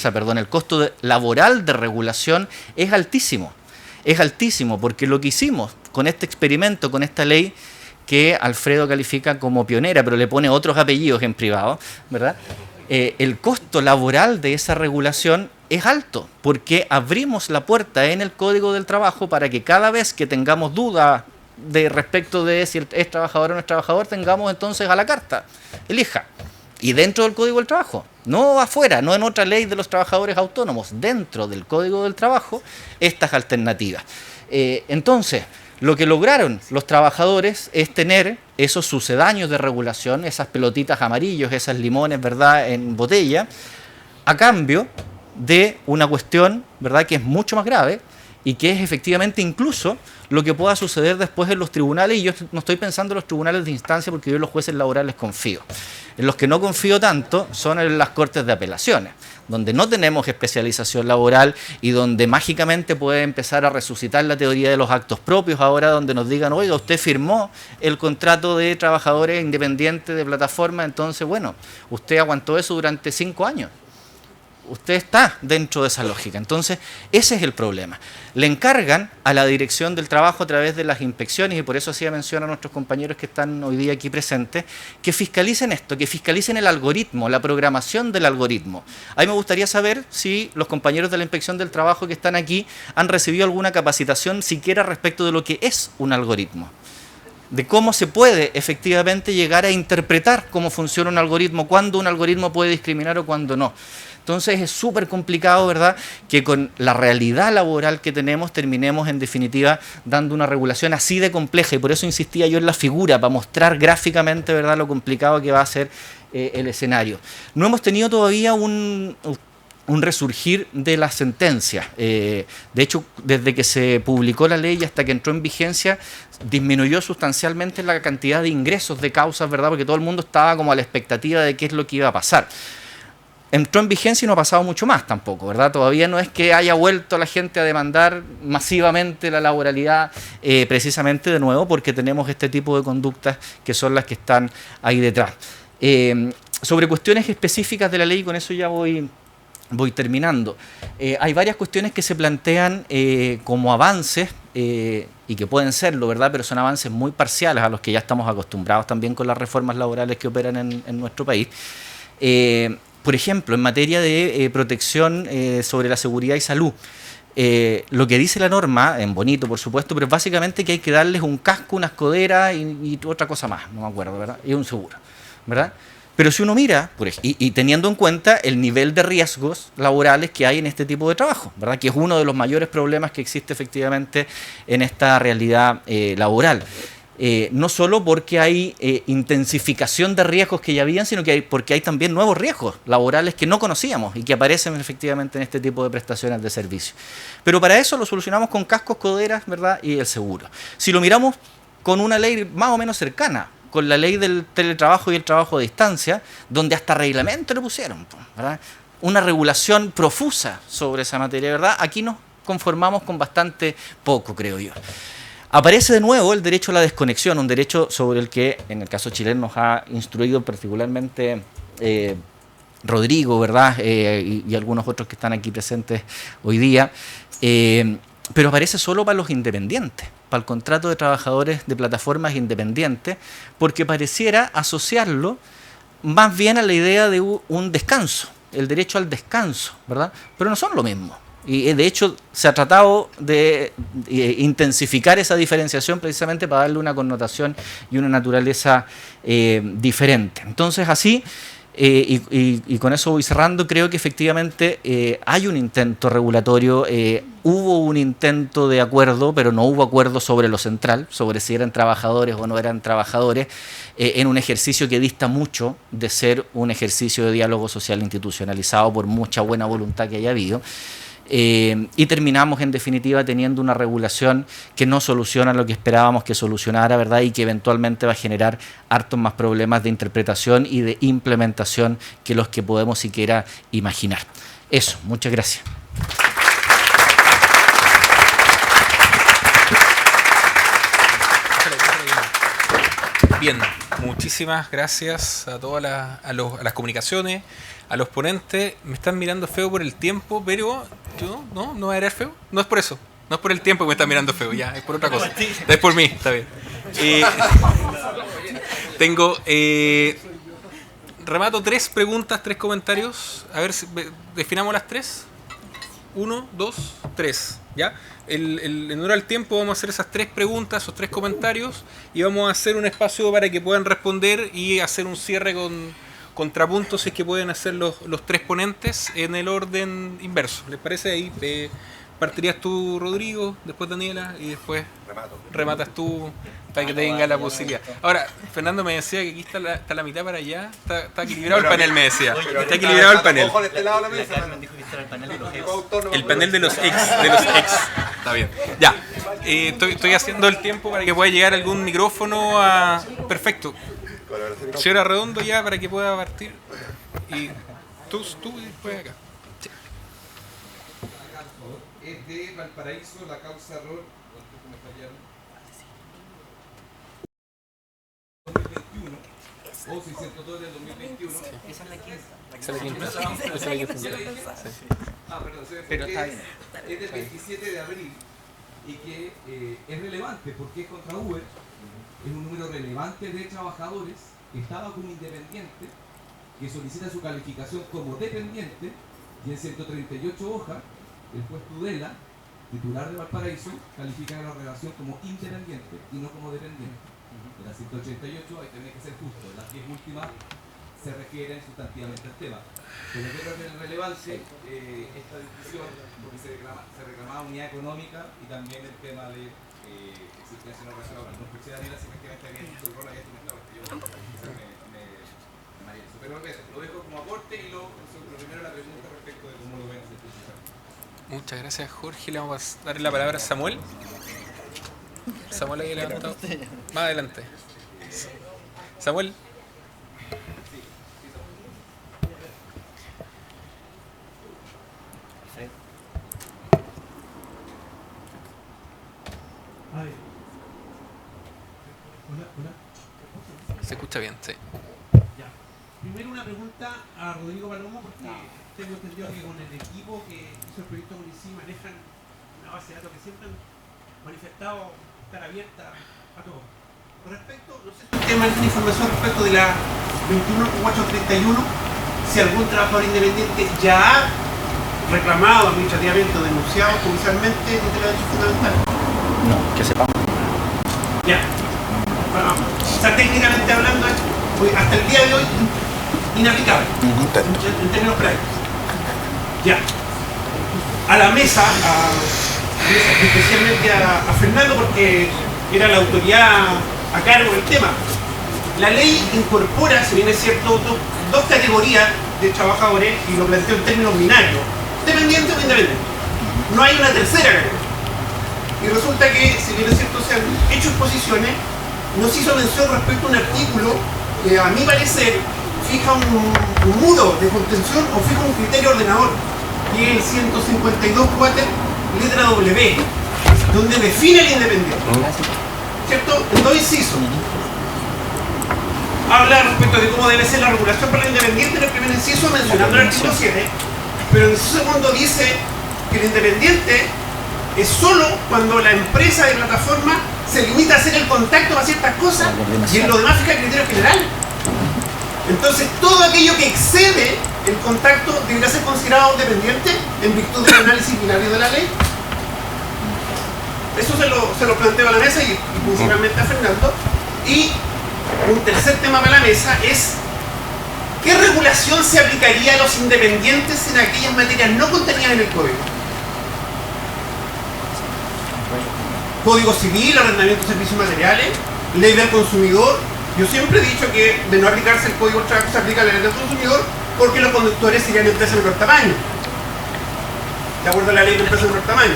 el costo laboral de regulación es altísimo. Es altísimo porque lo que hicimos con este experimento, con esta ley, que Alfredo califica como pionera, pero le pone otros apellidos en privado, ¿verdad?, el costo laboral de esa regulación es alto, porque abrimos la puerta en el Código del Trabajo para que cada vez que tengamos duda respecto de si es trabajador o no es trabajador, tengamos entonces a la carta, elija. Y dentro del Código del Trabajo, no afuera, no en otra ley de los trabajadores autónomos, dentro del Código del Trabajo, estas alternativas. Entonces, lo que lograron los trabajadores es tener esos sucedáneos de regulación, esas pelotitas amarillos, esas limones, ¿verdad?, en botella, a cambio de una cuestión, ¿verdad?, que es mucho más grave y que es efectivamente incluso lo que pueda suceder después en los tribunales. Y yo no estoy pensando en los tribunales de instancia, porque yo en los jueces laborales confío. En los que no confío tanto son en las cortes de apelaciones, donde no tenemos especialización laboral y donde mágicamente puede empezar a resucitar la teoría de los actos propios ahora, donde nos digan, oiga, usted firmó el contrato de trabajadores independientes de plataforma, entonces, bueno, usted aguantó eso durante 5 años. Usted está dentro de esa lógica. Entonces, ese es el problema. Le encargan a la Dirección del Trabajo a través de las inspecciones, y por eso hacía mención a nuestros compañeros que están hoy día aquí presentes, que fiscalicen esto, que fiscalicen el algoritmo, la programación del algoritmo. A mí me gustaría saber si los compañeros de la Inspección del Trabajo que están aquí han recibido alguna capacitación siquiera respecto de lo que es un algoritmo, de cómo se puede efectivamente llegar a interpretar cómo funciona un algoritmo, cuándo un algoritmo puede discriminar o cuándo no. Entonces es súper complicado, ¿verdad?, que con la realidad laboral que tenemos terminemos en definitiva dando una regulación así de compleja, y por eso insistía yo en la figura, para mostrar gráficamente, ¿verdad?, lo complicado que va a ser el escenario. No hemos tenido todavía un resurgir de las sentencias. De hecho, desde que se publicó la ley hasta que entró en vigencia, disminuyó sustancialmente la cantidad de ingresos de causas, ¿verdad?, porque todo el mundo estaba como a la expectativa de qué es lo que iba a pasar. Entró en vigencia y no ha pasado mucho más tampoco, ¿verdad? Todavía no es que haya vuelto la gente a demandar masivamente la laboralidad, precisamente de nuevo porque tenemos este tipo de conductas que son las que están ahí detrás. Sobre cuestiones específicas de la ley, con eso ya voy terminando. Hay varias cuestiones que se plantean como avances y que pueden serlo, ¿verdad?, pero son avances muy parciales a los que ya estamos acostumbrados también con las reformas laborales que operan en nuestro país. Por ejemplo, en materia de protección sobre la seguridad y salud, lo que dice la norma, en bonito por supuesto, pero es básicamente que hay que darles un casco, una escodera y otra cosa más, no me acuerdo, ¿verdad?, y un seguro, ¿verdad? Pero si uno mira, y teniendo en cuenta el nivel de riesgos laborales que hay en este tipo de trabajo, ¿verdad?, que es uno de los mayores problemas que existe efectivamente en esta realidad laboral. No solo porque hay intensificación de riesgos que ya habían, sino que porque hay también nuevos riesgos laborales que no conocíamos y que aparecen efectivamente en este tipo de prestaciones de servicio. Pero para eso lo solucionamos con cascos, coderas, ¿verdad?, y el seguro. Si lo miramos con una ley más o menos cercana, con la ley del teletrabajo y el trabajo a distancia, donde hasta reglamento le pusieron, ¿verdad?, una regulación profusa sobre esa materia, ¿verdad? Aquí nos conformamos con bastante poco, creo yo. Aparece de nuevo el derecho a la desconexión, un derecho sobre el que en el caso chileno nos ha instruido particularmente Rodrigo, ¿verdad?, y algunos otros que están aquí presentes hoy día, pero aparece solo para los independientes, para el contrato de trabajadores de plataformas independientes, porque pareciera asociarlo más bien a la idea de un descanso, el derecho al descanso, ¿verdad?, pero no son lo mismo. Y de hecho se ha tratado de intensificar esa diferenciación precisamente para darle una connotación y una naturaleza diferente. Entonces así, y con eso voy cerrando, creo que efectivamente hay un intento regulatorio, hubo un intento de acuerdo, pero no hubo acuerdo sobre lo central, sobre si eran trabajadores o no eran trabajadores, en un ejercicio que dista mucho de ser un ejercicio de diálogo social institucionalizado por mucha buena voluntad que haya habido. Y terminamos en definitiva teniendo una regulación que no soluciona lo que esperábamos que solucionara, ¿verdad?, y que eventualmente va a generar hartos más problemas de interpretación y de implementación que los que podemos siquiera imaginar. Eso, muchas gracias. Bien, muchísimas gracias a todas las comunicaciones, a los ponentes. Me están mirando feo por el tiempo, pero yo no voy a mirar feo. No es por eso, no es por el tiempo que me están mirando feo, ya, es por otra cosa. Es por mí, está bien. Tengo, remato 3 preguntas, 3 comentarios. A ver, si definamos las 3. 1, 2, 3. ¿Ya? En honor al tiempo vamos a hacer esas 3 preguntas, esos 3 comentarios, y vamos a hacer un espacio para que puedan responder y hacer un cierre con contrapuntos si es que pueden hacer los 3 ponentes en el orden inverso. ¿Les parece? Ahí partirías tú, Rodrigo, después Daniela, y después rematas tú para que tenga la posibilidad. Ahora, Fernando me decía que aquí está la mitad para allá, está equilibrado el panel, me decía. Está equilibrado el panel. Ojo, de este lado de la mesa. El panel de los ex. Está bien. Ya. Estoy haciendo el tiempo para que pueda llegar algún micrófono a... Perfecto. Cierra redondo ya para que pueda partir. Y tú y después acá. Sí. Es de Valparaíso, la causa error. 2021. O 602 del 2021. Esa es la quinta. Esa es la quinta. Perdón, Pero está bien. Es del 27 de abril y que es relevante porque es contra Uber. Es un número relevante de trabajadores que estaba como independiente, que solicita su calificación como dependiente, y en 138 hojas, el juez Tudela, titular de Valparaíso, califica la relación como independiente y no como dependiente. De las 188 hay que ser justo, de las 10 últimas se refieren sustantivamente al tema. Pero yo creo que es relevante esta discusión porque se reclamaba unidad económica y también el tema de existencia no racional. No escuché a Daniela si efectivamente había visto el rol ahí comentado, porque yo me mareé eso. Pero eso, lo dejo como aporte y lo primero la pregunta respecto de cómo lo ven desde el. Muchas gracias, Jorge. Le vamos a darle la palabra a Samuel. Samuel ahí levantado. Más adelante. Samuel. Hola. Se escucha bien, sí. Ya. Primero una pregunta a Rodrigo Palomo, porque tengo entendido que con el equipo que hizo el proyecto Municipio manejan una base de datos que siempre han manifestado estar abierta a todos. Con respecto, no sé si usted maneja información respecto de la 21831, si algún trabajador independiente ya ha reclamado administrativamente o denunciado judicialmente este derecho fundamental. No, que sepamos. Ya. Bueno, o sea, técnicamente hablando, hasta el día de hoy, inaplicable. En términos prácticos. Ya. A la mesa, especialmente a Fernando, porque era la autoridad a cargo del tema. La ley incorpora, si bien es cierto, dos categorías de trabajadores, y lo planteo en términos binarios: dependiente o independiente. No hay una tercera categoría. Y resulta que, si bien es cierto, se han hecho exposiciones, no se hizo mención respecto a un artículo que, a mi parecer, fija un muro de contención o fija un criterio ordenador, que es el 152.4, letra W, donde define el independiente. ¿Cierto? En dos incisos. Habla respecto de cómo debe ser la regulación para el independiente en el primer inciso, mencionando el artículo 7, pero en el segundo dice que el independiente es solo cuando la empresa de plataforma se limita a hacer el contacto para ciertas cosas y en lo demás fija el criterio general. Entonces, todo aquello que excede el contacto debería ser considerado dependiente en virtud del análisis binario de la ley. Eso se lo planteo a la mesa y principalmente a Fernando. Y un tercer tema para la mesa es: ¿qué regulación se aplicaría a los independientes en aquellas materias no contenidas en el código? Código civil, arrendamiento de servicios materiales, ley del consumidor. Yo siempre he dicho que de no aplicarse el código de trabajo se aplica la ley del consumidor porque los conductores serían empresas de menor tamaño, de acuerdo a la ley de empresas de menor tamaño.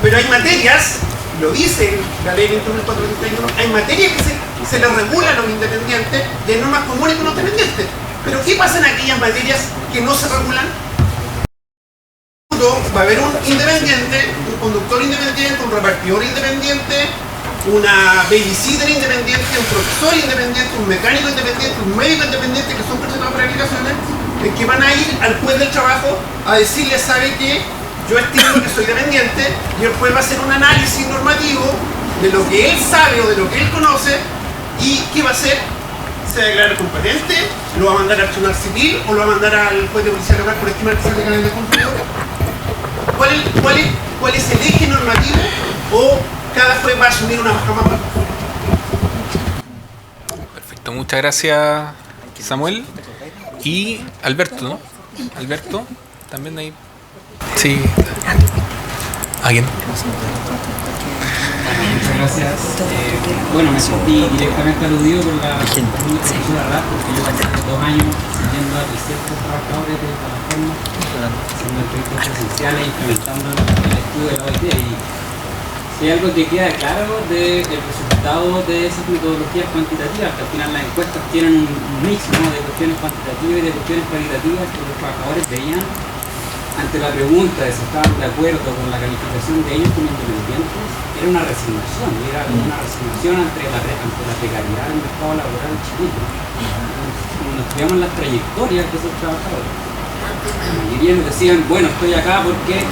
Pero hay materias, lo dice la ley 21.431, hay materias que se les regula a los independientes de normas comunes con los dependientes. Pero ¿qué pasa en aquellas materias que no se regulan? Va a haber un independiente, un conductor independiente, un repartidor independiente, una babysitter independiente, un profesor independiente, un mecánico independiente, un médico independiente, que son personas para aplicaciones, que van a ir al juez del trabajo a decirle: ¿sabe qué? Yo estimo que soy dependiente, y el juez va a hacer un análisis normativo de lo que él sabe o de lo que él conoce, y ¿qué va a hacer? Se va a declarar competente, lo va a mandar al tribunal civil o lo va a mandar al juez de policía local por estimar que se declara de consumidor. ¿Cuál es el eje normativo o cada juez va a asumir una baja más baja? Perfecto, muchas gracias Samuel. Y Alberto, ¿no? Alberto, también ahí. Sí. ¿Alguien? Muchas gracias. Bueno, me sentí directamente aludido por la profesora Rath, porque yo pasé 2 años siguiendo a 300 trabajadores de plataforma, haciendo proyectos presenciales, implementando el estudio de la OIT. Y si hay algo que queda claro del resultado de esas metodologías cuantitativas, que al final las encuestas tienen un mix, ¿no?, de cuestiones cuantitativas y de cuestiones cualitativas que los trabajadores veían ante la pregunta de si estaban de acuerdo con la calificación de ellos como independientes. Era una resignación, ante la precariedad del mercado laboral chileno. Cuando estudiamos las trayectorias de esos trabajadores, la mayoría nos decían, bueno, estoy acá porque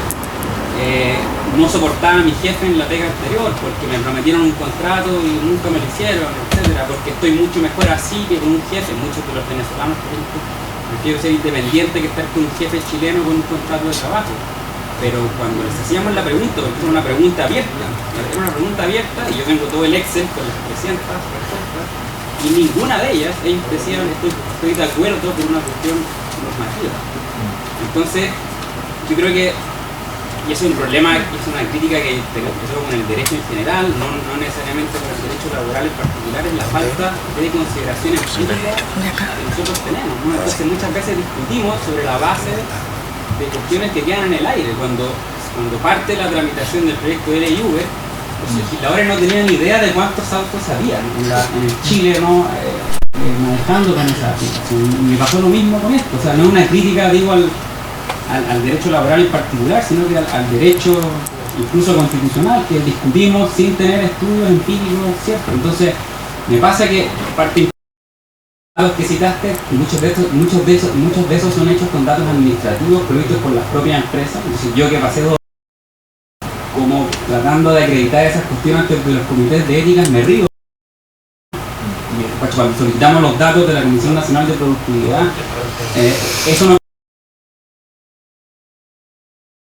no soportaba a mi jefe en la pega anterior, porque me prometieron un contrato y nunca me lo hicieron, etcétera, porque estoy mucho mejor así que con un jefe. Muchos de los venezolanos, por ejemplo, prefiero ser independiente que estar con un jefe chileno con un contrato de trabajo. Pero cuando les hacíamos la pregunta, porque era una pregunta abierta, y yo tengo todo el Excel con las 300 respuestas, y ninguna de ellas, ellos decían, estoy de acuerdo con una cuestión normativa. Entonces, yo creo que, y es un problema, es una crítica que empezó con el derecho en general, no necesariamente con el derecho laboral en particular, es la falta de consideración empírica que nosotros tenemos, ¿no? Entonces muchas veces discutimos sobre la base de cuestiones que quedan en el aire. Cuando parte la tramitación del proyecto de ley Uber, los legisladores no tenían ni idea de cuántos autos había en Chile, ¿no? Manejando con esa aplicación. Y me pasó lo mismo con esto. O sea, no es una crítica, digo, al derecho laboral en particular, sino que al derecho incluso constitucional, que discutimos sin tener estudios empíricos, ¿cierto? Entonces, me pasa que parte a los que citaste, muchos de esos son hechos con datos administrativos provistos por las propias empresas. Entonces, yo que pasé 2 como tratando de acreditar esas cuestiones ante los comités de ética, me río. Y cuando solicitamos los datos de la Comisión Nacional de Productividad, eso no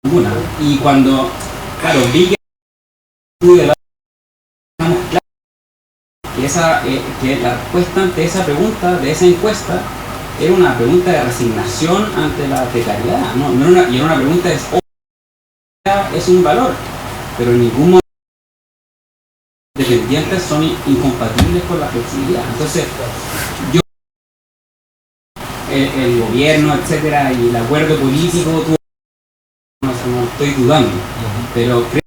ninguna. Y cuando, claro, vi que que la respuesta ante esa pregunta, de esa encuesta, era una pregunta de resignación ante la precariedad, y era una pregunta de es un valor, pero en ningún momento los dependientes son incompatibles con la flexibilidad. Entonces, yo, el gobierno, etcétera, y el acuerdo político, no estoy dudando, pero creo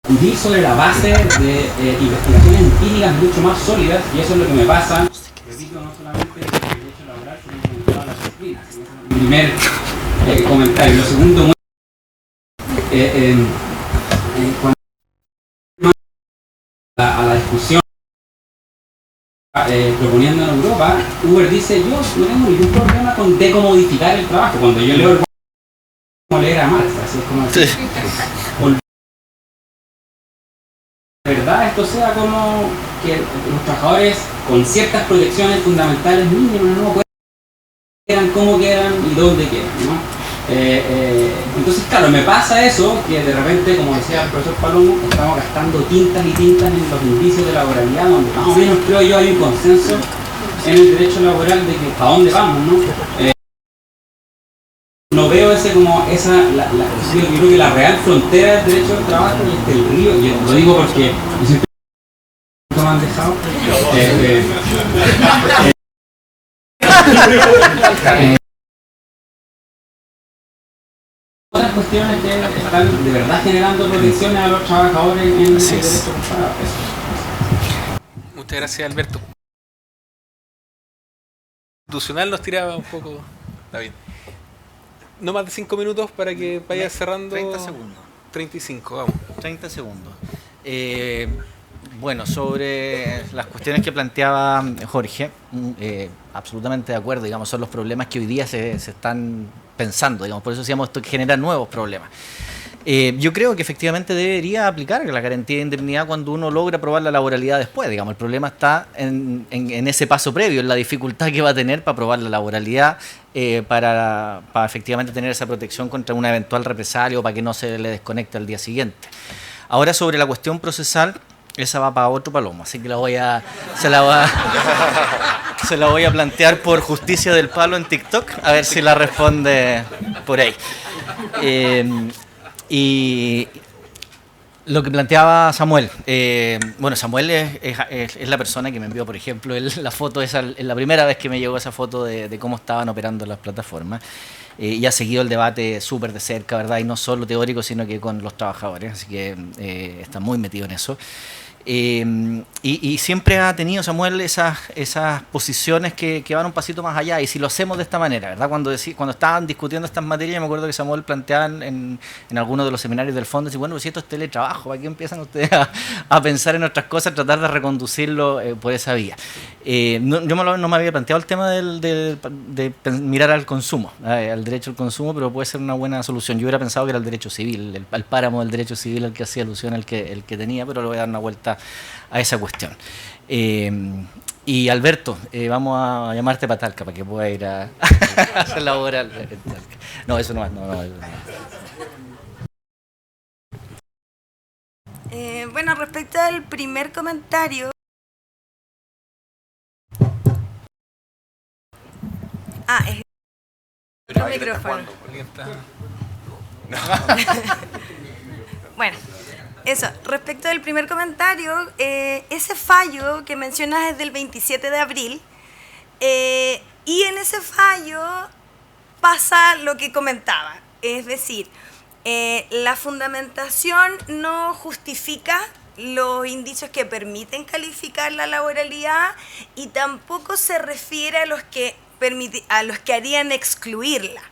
discutir sobre la base de investigaciones empíricas mucho más sólidas, y eso es lo que me pasa, repito, no solamente en el derecho laboral, sino en todas las disciplinas. Ese es mi primer comentario. Lo segundo, cuando a la discusión proponiendo en Europa, Uber dice, yo no tengo ningún problema con decomodificar el trabajo. Cuando yo leo el como leer a Marx, así es como decir, de verdad esto sea como que los trabajadores con ciertas protecciones fundamentales mínimas no pueden quedan como quedan y dónde quedan, ¿no? Entonces claro, me pasa eso, que de repente, como decía el profesor Palomo, estamos gastando tintas y tintas en los indicios de laboralidad, donde más o menos creo yo hay un consenso en el derecho laboral de que a dónde vamos, ¿no? No veo ese como yo creo que la real frontera del derecho al trabajo y el río, y lo digo porque yo siempre me han dejado otras cuestiones que están de verdad generando protecciones a los trabajadores en el derecho comparado. Muchas gracias, Alberto. Institucional nos tiraba un poco, David. No más de 5 minutos para que vaya cerrando. 30 segundos. 35, vamos. 30 segundos. Bueno, sobre las cuestiones que planteaba Jorge, absolutamente de acuerdo, digamos, son los problemas que hoy día se están pensando, digamos, por eso decíamos esto que genera nuevos problemas. Yo creo que efectivamente debería aplicar la garantía de indemnidad cuando uno logra probar la laboralidad después. Digamos, el problema está en ese paso previo, en la dificultad que va a tener para probar la laboralidad, para efectivamente tener esa protección contra una eventual represalia o para que no se le desconecte al día siguiente. Ahora, sobre la cuestión procesal, esa va para otro palomo, así que se la voy a plantear por Justicia del Palo en TikTok, a ver si la responde por ahí. Y lo que planteaba Samuel, bueno, Samuel es la persona que me envió, por ejemplo, la foto, es la primera vez que me llegó esa foto de cómo estaban operando las plataformas, y ha seguido el debate súper de cerca, ¿verdad? Y no solo teórico, sino que con los trabajadores, así que está muy metido en eso. Y siempre ha tenido Samuel esas posiciones que van un pasito más allá, y si lo hacemos de esta manera, ¿verdad? Cuando estaban discutiendo estas materias, me acuerdo que Samuel planteaba en algunos de los seminarios del fondo, bueno, si esto es teletrabajo, ¿para qué empiezan ustedes a pensar en otras cosas, tratar de reconducirlo por esa vía? Yo no me había planteado el tema de mirar al consumo, al derecho al consumo, pero puede ser una buena solución. Yo hubiera pensado que era el derecho civil, el páramo del derecho civil al que hacía alusión, el que tenía, pero le voy a dar una vuelta a esa cuestión. Y Alberto, vamos a llamarte para Talca para que pueda ir a hacer la obra en Talca. No, eso no es. Bueno, respecto al primer comentario, es el micrófono. Bueno, eso, respecto del primer comentario, ese fallo que mencionas es del 27 de abril, y en ese fallo pasa lo que comentaba, es decir, la fundamentación no justifica los indicios que permiten calificar la laboralidad y tampoco se refiere a los que harían excluirla.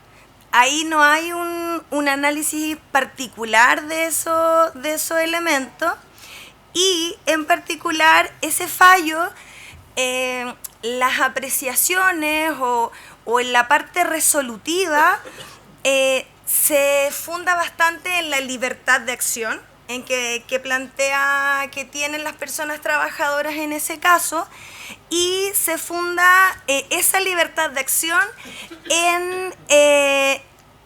Ahí no hay un análisis particular de esos elementos, y en particular ese fallo, las apreciaciones o en la parte resolutiva se funda bastante en la libertad de acción, en que plantea que tienen las personas trabajadoras en ese caso, y se funda esa libertad de acción en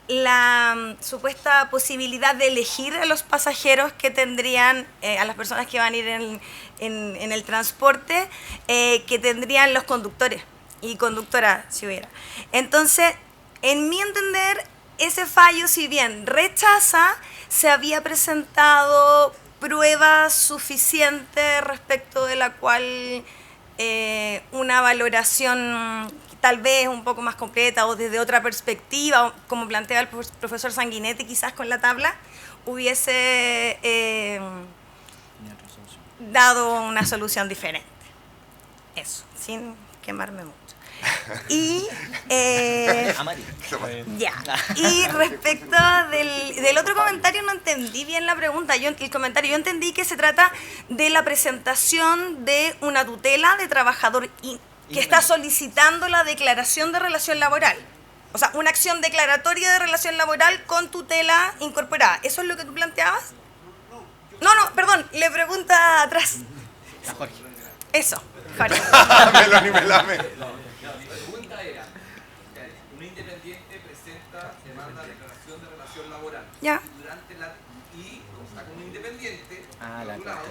la supuesta posibilidad de elegir a los pasajeros que tendrían, a las personas que van a ir en el transporte, que tendrían los conductores y conductoras, si hubiera. Entonces, en mi entender, ese fallo, si bien rechaza, se había presentado pruebas suficientes respecto de la cual una valoración tal vez un poco más completa o desde otra perspectiva, como plantea el profesor Sanguinetti, quizás con la tabla, hubiese dado una solución diferente. Eso, sin quemarme mucho. Y y respecto del otro comentario, no entendí bien la pregunta. Yo entendí que se trata de la presentación de una tutela de trabajador que está solicitando la declaración de relación laboral. O sea, una acción declaratoria de relación laboral con tutela incorporada. ¿Eso es lo que tú planteabas? No, perdón, le pregunta atrás. Eso, Jorge. Melame. La pregunta era, un independiente presenta demanda de declaración de relación laboral. Ya. Y como está como independiente, por un lado,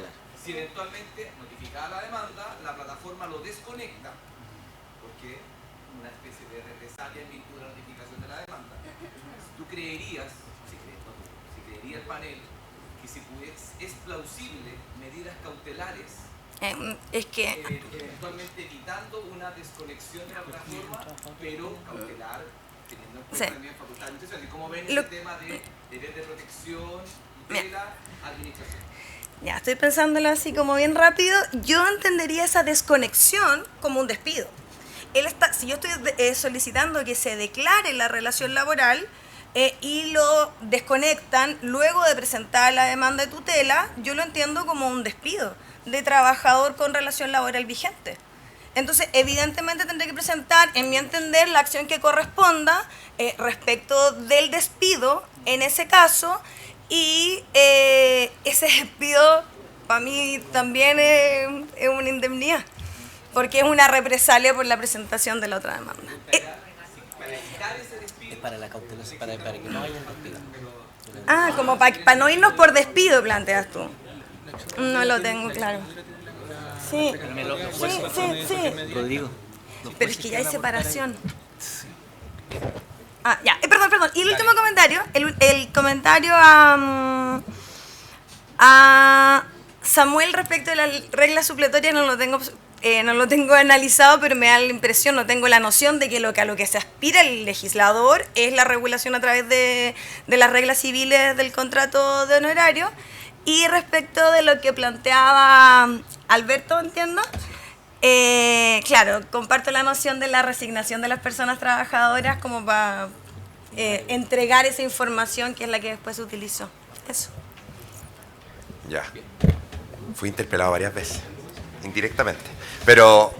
si eventualmente notificada la demanda, la plataforma lo desconecta, porque una especie de represalia en virtud de la notificación de la demanda. ¿Tú creerías, si creería el panel, que es plausible medidas cautelares Es que eventualmente evitando una desconexión de la plataforma, pero cautelar, teniendo en cuenta Sí. también facultades de administración? ¿Y cómo ven el tema de deber de protección de la administración? Ya, estoy pensándolo así como bien rápido. Yo entendería esa desconexión como un despido. Si yo estoy solicitando que se declare la relación laboral y lo desconectan luego de presentar la demanda de tutela, yo lo entiendo como un despido de trabajador con relación laboral vigente. Entonces, evidentemente tendré que presentar, en mi entender, la acción que corresponda respecto del despido, en ese caso, Y ese despido para mí también es una indemnidad, porque es una represalia por la presentación de la otra demanda. Es para la cautelosa, para que no haya un despido. Como para no irnos por despido, planteas tú. No lo tengo claro. Sí, sí. Rodrigo. Pero es que ya hay separación. Ya. Perdón. Y el último comentario, el comentario a Samuel respecto de la regla supletoria no lo tengo analizado, pero me da la impresión, no tengo la noción de que a lo que se aspira el legislador es la regulación a través de las reglas civiles del contrato de honorario. Y respecto de lo que planteaba Alberto, entiendo, claro, comparto la noción de la resignación de las personas trabajadoras como para entregar esa información que es la que después se utilizó. Eso. Ya. Fui interpelado varias veces, indirectamente. Pero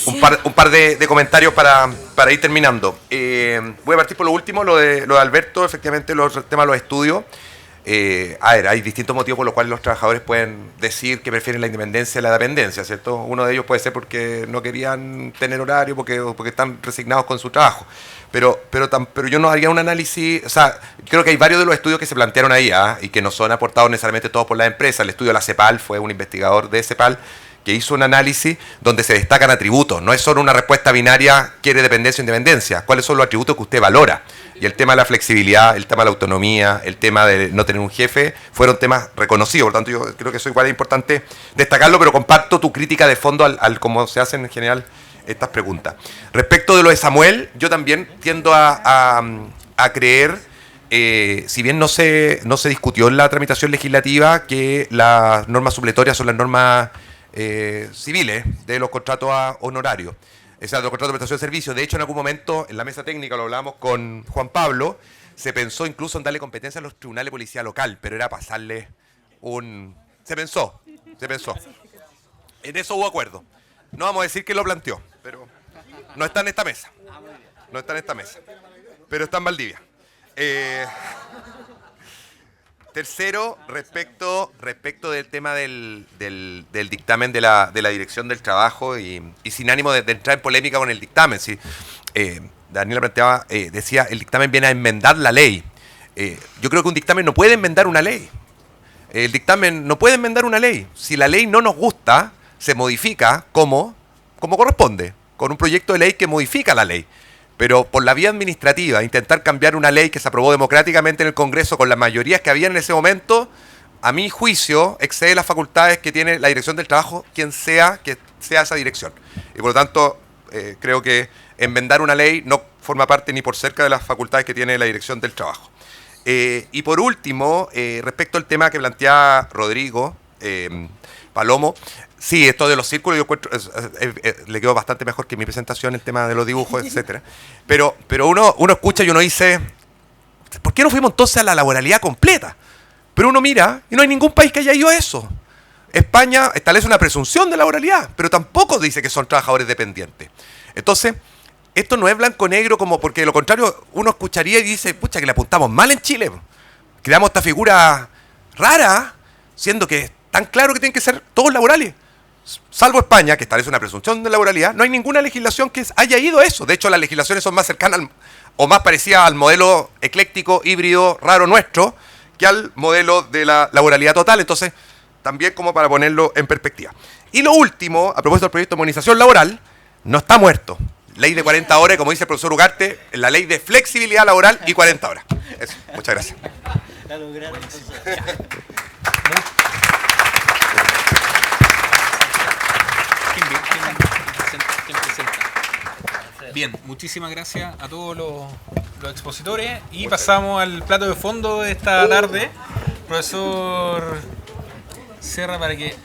un par de comentarios para ir terminando. Voy a partir por lo último, lo de Alberto, efectivamente, el tema de los estudios. Hay distintos motivos por los cuales los trabajadores pueden decir que prefieren la independencia a la dependencia, ¿cierto? Uno de ellos puede ser porque no querían tener horario, porque están resignados con su trabajo. Pero yo no haría un análisis, o sea, creo que hay varios de los estudios que se plantearon ahí y que no son aportados necesariamente todos por la empresa. El estudio de la CEPAL fue un investigador de CEPAL que hizo un análisis donde se destacan atributos. No es solo una respuesta binaria, quiere dependencia o independencia. ¿Cuáles son los atributos que usted valora? Y el tema de la flexibilidad, el tema de la autonomía, el tema de no tener un jefe, fueron temas reconocidos. Por lo tanto, yo creo que eso igual es importante destacarlo, pero comparto tu crítica de fondo al cómo se hacen en general estas preguntas. Respecto de lo de Samuel, yo también tiendo a creer, si bien no se discutió en la tramitación legislativa, que las normas supletorias son las normas civiles de los contratos honorarios, o sea, de los contratos de prestación de servicios. De hecho, en algún momento, en la mesa técnica, lo hablábamos con Juan Pablo, se pensó incluso en darle competencia a los tribunales de policía local, pero era pasarle Se pensó. En eso hubo acuerdo. No vamos a decir que lo planteó, pero no está en esta mesa. Pero está en Valdivia. Tercero, respecto del tema del dictamen de la Dirección del Trabajo y sin ánimo de entrar en polémica con el dictamen. ¿Sí? Daniela planteaba, decía, el dictamen viene a enmendar la ley. Yo creo que un dictamen no puede enmendar una ley. El dictamen no puede enmendar una ley. Si la ley no nos gusta, se modifica como corresponde, con un proyecto de ley que modifica la ley. Pero por la vía administrativa, intentar cambiar una ley que se aprobó democráticamente en el Congreso con las mayorías que había en ese momento, a mi juicio, excede las facultades que tiene la Dirección del Trabajo, quien sea que sea esa dirección. Y por lo tanto, creo que enmendar una ley no forma parte ni por cerca de las facultades que tiene la Dirección del Trabajo. Y por último, respecto al tema que plantea Rodrigo Palomo, sí, esto de los círculos, yo encuentro, le quedó bastante mejor que mi presentación, el tema de los dibujos, etcétera. Pero uno escucha y uno dice, ¿por qué no fuimos entonces a la laboralidad completa? Pero uno mira y no hay ningún país que haya ido a eso. España establece una presunción de laboralidad, pero tampoco dice que son trabajadores dependientes. Entonces, esto no es blanco-negro, como porque de lo contrario uno escucharía y dice, pucha, que le apuntamos mal en Chile. Creamos esta figura rara, siendo que es tan claro que tienen que ser todos laborales. Salvo España, que establece una presunción de laboralidad, no hay ninguna legislación que haya ido a eso. De hecho, las legislaciones son más cercanas o más parecidas al modelo ecléctico, híbrido, raro nuestro, que al modelo de la laboralidad total. Entonces, también como para ponerlo en perspectiva. Y lo último, a propósito del proyecto de modernización laboral, no está muerto. Ley de 40 horas, como dice el profesor Ugarte, la ley de flexibilidad laboral y 40 horas. Eso, muchas gracias. ¿Quién presenta? Bien, muchísimas gracias a todos los expositores y pasamos al plato de fondo de esta tarde. Profesor Sierra, para que...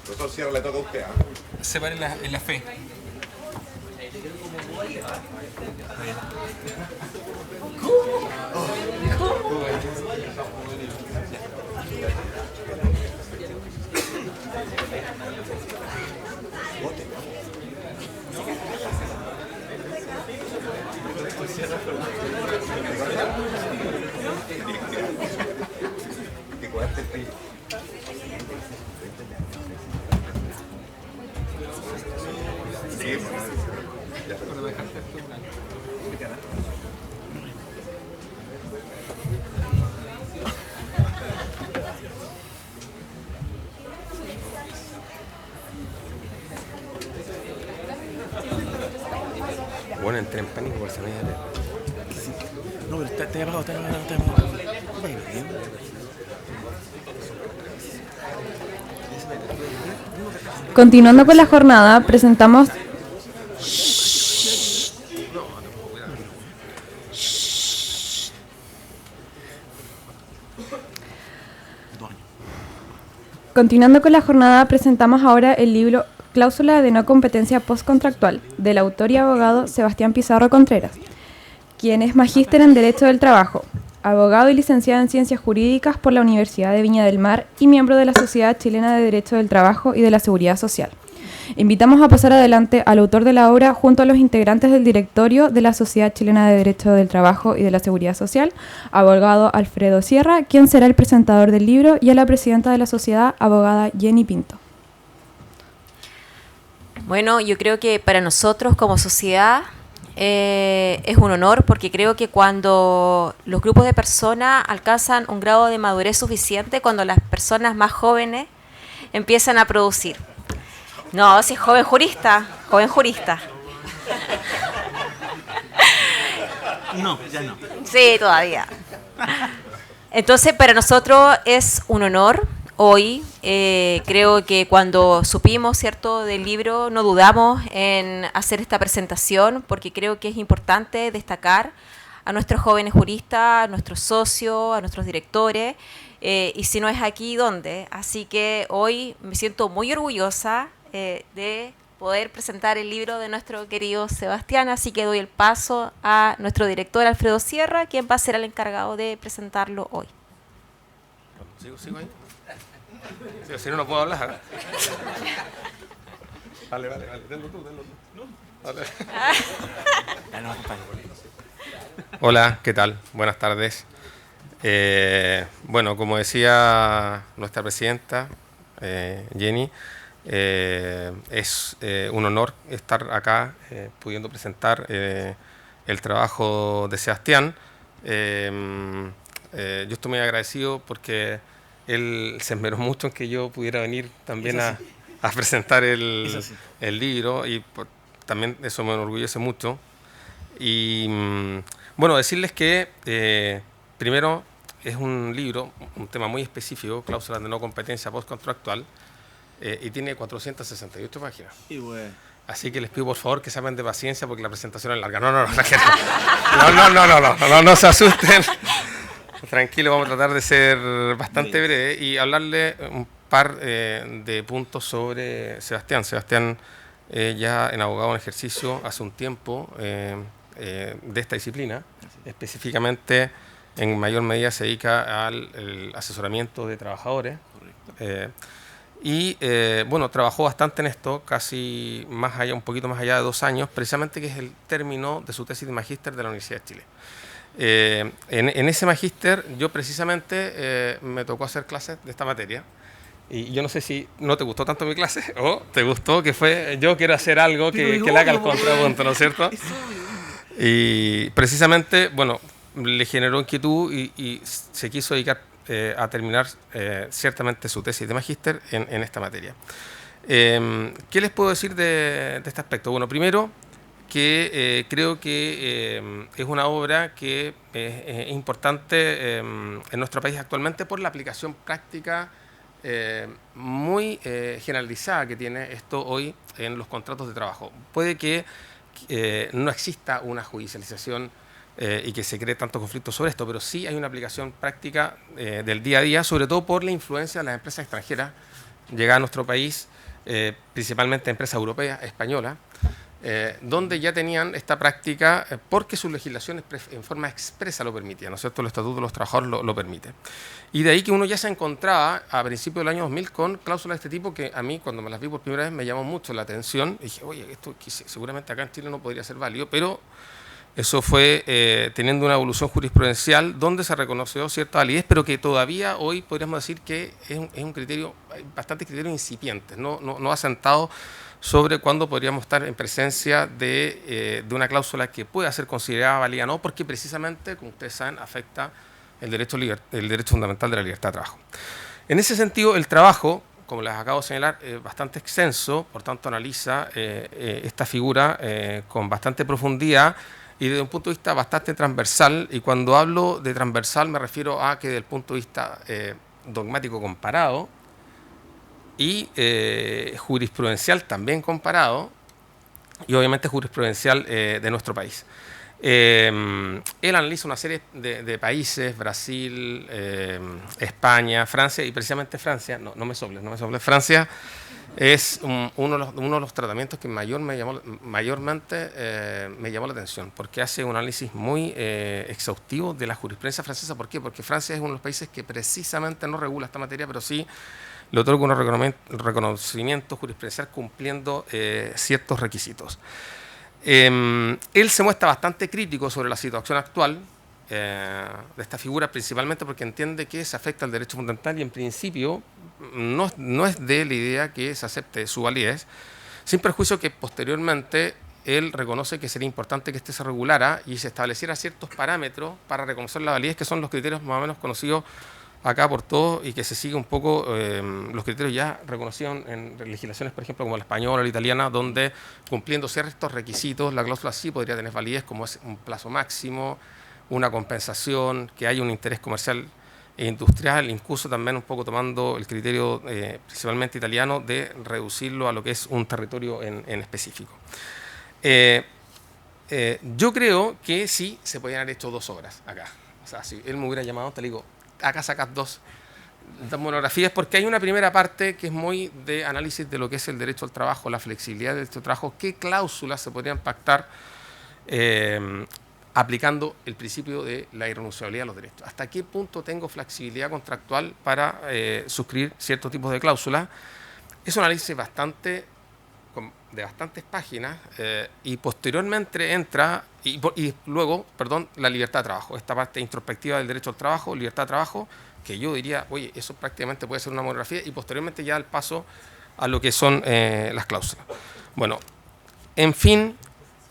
Profesor Sierra, le toca a usted. Se pare en la fe. Bueno, entré en pánico por esa media. No, pero te he apagado, te he apagado. Continuando con la jornada, presentamos... Continuando con la jornada, presentamos ahora el libro Cláusula de no competencia postcontractual, del autor y abogado Sebastián Pizarro Contreras, quien es magíster en Derecho del Trabajo, abogado y licenciado en Ciencias Jurídicas por la Universidad de Viña del Mar y miembro de la Sociedad Chilena de Derecho del Trabajo y de la Seguridad Social. Invitamos a pasar adelante al autor de la obra junto a los integrantes del directorio de la Sociedad Chilena de Derecho del Trabajo y de la Seguridad Social, abogado Alfredo Sierra, quien será el presentador del libro, y a la presidenta de la sociedad, abogada Jenny Pinto. Bueno, yo creo que para nosotros como sociedad es un honor, porque creo que cuando los grupos de personas alcanzan un grado de madurez suficiente, cuando las personas más jóvenes empiezan a producir. No, si es joven jurista, joven jurista. No, ya no. Sí, todavía. Entonces, para nosotros es un honor. Hoy creo que cuando supimos, ¿cierto?, del libro, no dudamos en hacer esta presentación, porque creo que es importante destacar a nuestros jóvenes juristas, a nuestros socios, a nuestros directores, y si no es aquí, ¿dónde? Así que hoy me siento muy orgullosa de poder presentar el libro de nuestro querido Sebastián, así que doy el paso a nuestro director Alfredo Sierra, quien va a ser el encargado de presentarlo hoy. ¿Sigo ahí? Sí, si no, no puedo hablar. Vale. Denlo tú. Vale. Hola, ¿qué tal? Buenas tardes. Bueno, como decía nuestra presidenta, Jenny, es un honor estar acá pudiendo presentar el trabajo de Sebastián. Yo estoy muy agradecido porque él se esmeró mucho en que yo pudiera venir también a presentar el libro, y también eso me enorgullece mucho. Y bueno, decirles que primero es un libro, un tema muy específico, cláusulas de no competencia postcontractual, y tiene 468 páginas. Y bueno. Así que les pido por favor que se hagan de paciencia porque la presentación es larga. No se asusten. Tranquilo, vamos a tratar de ser bastante breve y hablarle un par de puntos sobre Sebastián. Sebastián ya en abogado en ejercicio hace un tiempo de esta disciplina, específicamente en mayor medida se dedica al asesoramiento de trabajadores. Bueno, trabajó bastante en esto, casi más allá, un poquito más allá de 2 años, precisamente que es el término de su tesis de magíster de la Universidad de Chile. En ese magíster yo precisamente me tocó hacer clases de esta materia, y yo no sé si no te gustó tanto mi clase o te gustó que fue yo quiero hacer algo que le haga el contrapunto, ¿no es cierto? Y precisamente, bueno, le generó inquietud y se quiso dedicar a terminar ciertamente su tesis de magíster en esta materia. ¿Qué les puedo decir de este aspecto? Bueno, primero que creo que es una obra que es importante en nuestro país actualmente por la aplicación práctica muy generalizada que tiene esto hoy en los contratos de trabajo. Puede que no exista una judicialización y que se cree tanto conflicto sobre esto, pero sí hay una aplicación práctica del día a día, sobre todo por la influencia de las empresas extranjeras llegadas a nuestro país, principalmente empresas europeas, españolas, donde ya tenían esta práctica porque su legislación en forma expresa lo permitía, ¿no es cierto? El Estatuto de los Trabajadores lo permite. Y de ahí que uno ya se encontraba a principios del año 2000 con cláusulas de este tipo que a mí, cuando me las vi por primera vez, me llamó mucho la atención. Y dije, oye, esto seguramente acá en Chile no podría ser válido, pero Eso fue teniendo una evolución jurisprudencial donde se reconoció cierta validez, pero que todavía hoy podríamos decir que es un criterio, hay bastantes criterios incipientes, no asentados sobre cuándo podríamos estar en presencia de una cláusula que pueda ser considerada válida o no, porque precisamente, como ustedes saben, afecta el derecho fundamental de la libertad de trabajo. En ese sentido, el trabajo, como les acabo de señalar, es bastante extenso, por tanto analiza esta figura con bastante profundidad y desde un punto de vista bastante transversal, y cuando hablo de transversal me refiero a que desde el punto de vista dogmático comparado y jurisprudencial también comparado, y obviamente jurisprudencial de nuestro país. Él analiza una serie de países, Brasil, España, Francia, y precisamente Francia, no me soples, Francia es uno de los tratamientos que mayormente me llamó la atención, porque hace un análisis muy exhaustivo de la jurisprudencia francesa. ¿Por qué? Porque Francia es uno de los países que precisamente no regula esta materia, pero sí le otorga un reconocimiento jurisprudencial cumpliendo ciertos requisitos. Él se muestra bastante crítico sobre la situación actual de esta figura, principalmente porque entiende que se afecta al derecho fundamental y en principio no es de la idea que se acepte su validez, sin perjuicio que posteriormente él reconoce que sería importante que este se regulara y se estableciera ciertos parámetros para reconocer la validez, que son los criterios más o menos conocidos acá por todos y que se sigue un poco los criterios ya reconocidos en legislaciones, por ejemplo, como la española o la italiana, donde cumpliendo ciertos requisitos la cláusula sí podría tener validez, como es un plazo máximo, una compensación, que haya un interés comercial e industrial, incluso también un poco tomando el criterio principalmente italiano de reducirlo a lo que es un territorio en específico. Yo creo que sí se podían haber hecho 2 obras acá. O sea, si él me hubiera llamado, te digo, acá sacas 2 monografías, porque hay una primera parte que es muy de análisis de lo que es el derecho al trabajo, la flexibilidad del derecho al trabajo, qué cláusulas se podrían pactar aplicando el principio de la irrenunciabilidad de los derechos. ¿Hasta qué punto tengo flexibilidad contractual para suscribir ciertos tipos de cláusulas? Es un análisis de bastantes páginas y posteriormente entra, y luego, la libertad de trabajo, esta parte introspectiva del derecho al trabajo, libertad de trabajo, que yo diría, oye, eso prácticamente puede ser una monografía, y posteriormente ya el paso a lo que son las cláusulas. Bueno, en fin,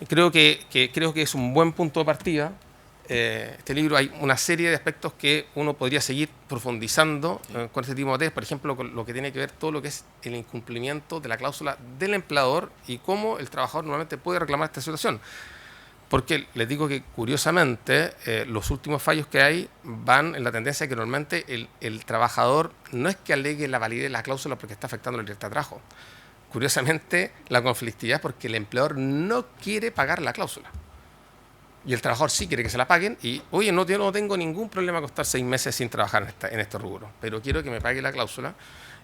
creo que es un buen punto de partida. Este libro hay una serie de aspectos que uno podría seguir profundizando con este tipo de materias, por ejemplo, con lo que tiene que ver todo lo que es el incumplimiento de la cláusula del empleador y cómo el trabajador normalmente puede reclamar esta situación. Porque les digo que, curiosamente, los últimos fallos que hay van en la tendencia de que normalmente el trabajador no es que alegue la validez de la cláusula porque está afectando la libertad de trabajo. Curiosamente, la conflictividad es porque el empleador no quiere pagar la cláusula. Y el trabajador sí quiere que se la paguen y, oye, yo no tengo ningún problema con estar 6 meses sin trabajar en este rubro, pero quiero que me pague la cláusula.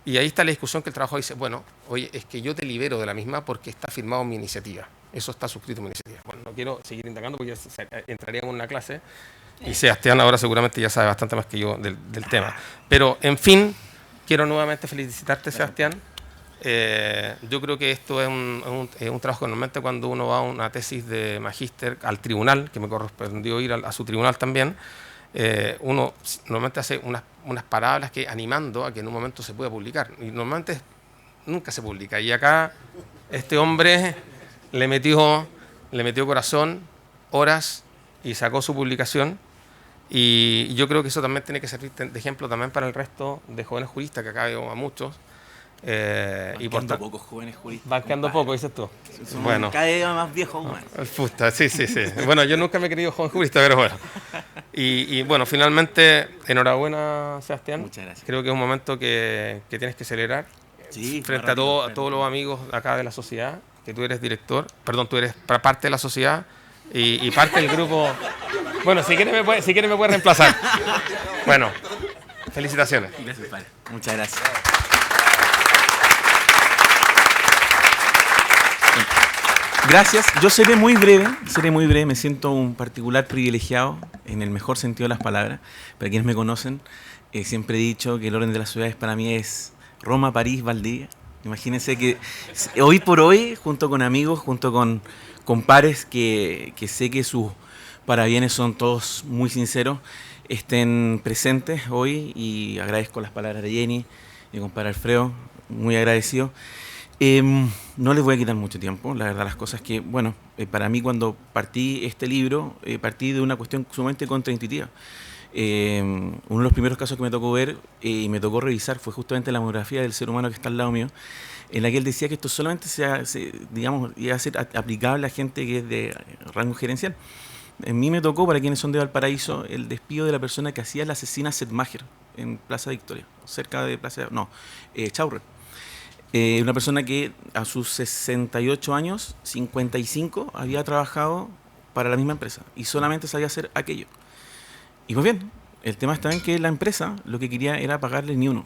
Y ahí está la discusión que el trabajador dice, bueno, oye, es que yo te libero de la misma porque está firmado en mi iniciativa. Eso está suscrito en mi iniciativa. Bueno, no quiero seguir indagando porque entraríamos en una clase y Sebastián ahora seguramente ya sabe bastante más que yo del tema. Pero, en fin, quiero nuevamente felicitarte, Sebastián. Yo creo que esto es un trabajo que normalmente cuando uno va a una tesis de magíster al tribunal, que me correspondió ir a su tribunal también, uno normalmente hace unas palabras que animando a que en un momento se pueda publicar. Y normalmente nunca se publica. Y acá este hombre le metió corazón, horas y sacó su publicación. Y yo creo que eso también tiene que servir de ejemplo también para el resto de jóvenes juristas, que acá veo a muchos. Y por pocos jóvenes juristas. Van quedando poco, dices tú. Bueno, cada día más viejo aún más. Sí. Bueno, yo nunca me he querido joven jurista, pero bueno. Y bueno, finalmente, enhorabuena, Sebastián. Muchas gracias. Creo que es un momento que tienes que celebrar. Sí, frente a todos los amigos acá de la sociedad, que tú eres director, perdón, tú eres parte de la sociedad y parte del grupo. Bueno, si quieres me puedes reemplazar. Bueno, felicitaciones. Gracias, padre. Muchas gracias. Gracias. Yo seré muy breve, me siento un particular privilegiado en el mejor sentido de las palabras. Para quienes me conocen, siempre he dicho que el orden de las ciudades para mí es Roma, París, Valdivia. Imagínense que hoy por hoy, junto con amigos, junto con pares que sé que sus parabienes son todos muy sinceros, estén presentes hoy, y agradezco las palabras de Jenny, de compadre Alfredo, muy agradecido. No les voy a quitar mucho tiempo, la verdad las cosas que, bueno, para mí cuando partí este libro, partí de una cuestión sumamente contraintuitiva. Uno de los primeros casos que me tocó ver y me tocó revisar fue justamente la monografía del ser humano que está al lado mío, en la que él decía que esto solamente digamos, iba a ser aplicable a gente que es de rango gerencial. En mí me tocó, para quienes son de Valparaíso, el despido de la persona que hacía la asesina Setmacher en Plaza Victoria, cerca de Chaurre. Una persona que a sus 68 años, 55, había trabajado para la misma empresa y solamente sabía hacer aquello. Y pues bien, el tema está en que la empresa lo que quería era pagarle ni uno,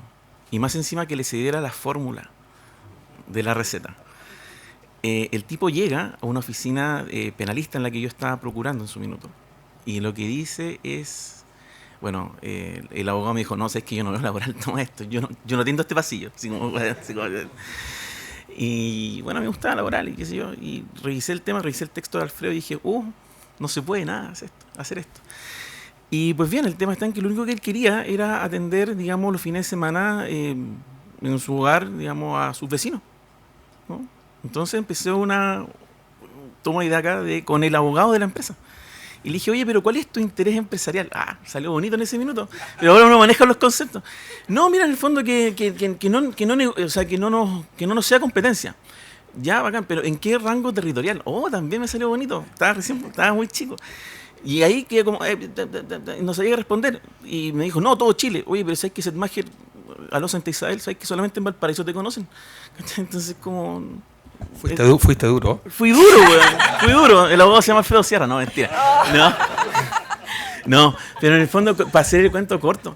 y más encima que le cediera la fórmula de la receta. El tipo llega a una oficina penalista en la que yo estaba procurando en su minuto, y lo que dice es, bueno, el abogado me dijo, no, sé, es que yo no veo laboral, toma esto, yo no atiendo este pasillo. Y bueno, me gustaba laboral y qué sé yo, y revisé el texto de Alfredo y dije, no se puede nada hacer esto. Y pues bien, el tema está en que lo único que él quería era atender, digamos, los fines de semana en su hogar, digamos, a sus vecinos, ¿no? Entonces empecé una toma de idea acá con el abogado de la empresa. Y le dije, oye, pero ¿cuál es tu interés empresarial? Salió bonito en ese minuto, pero ahora uno maneja los conceptos. No, mira, en el fondo que no nos sea competencia. Ya, bacán, pero ¿en qué rango territorial? También me salió bonito, estaba muy chico. Y ahí quedé como, no sabía qué responder. Y me dijo, no, todo Chile. Oye, pero ¿sabes que Setmacher, a los Santa Isabel, sabes que solamente en Valparaíso te conocen? Entonces, como... Fuiste duro. Fui duro, weón. Fui duro. El abogado se llama Alfredo Sierra, no, mentira. No, pero en el fondo, para hacer el cuento corto,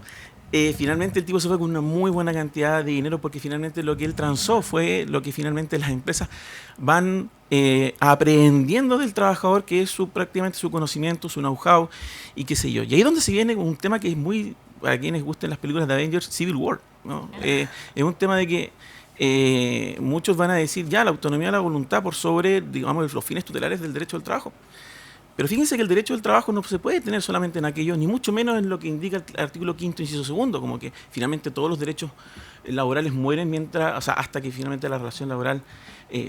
finalmente el tipo se fue con una muy buena cantidad de dinero, porque finalmente lo que él transó fue lo que finalmente las empresas van aprendiendo del trabajador, que es prácticamente su conocimiento, su know-how y qué sé yo. Y ahí es donde se viene un tema que es muy, para quienes gusten las películas de Avengers, Civil War, ¿no? Es un tema de que muchos van a decir ya la autonomía de la voluntad por sobre, digamos, los fines tutelares del derecho del trabajo. Pero fíjense que el derecho del trabajo no se puede tener solamente en aquello, ni mucho menos en lo que indica el artículo 5º, inciso 2, como que finalmente todos los derechos laborales mueren hasta que finalmente la relación laboral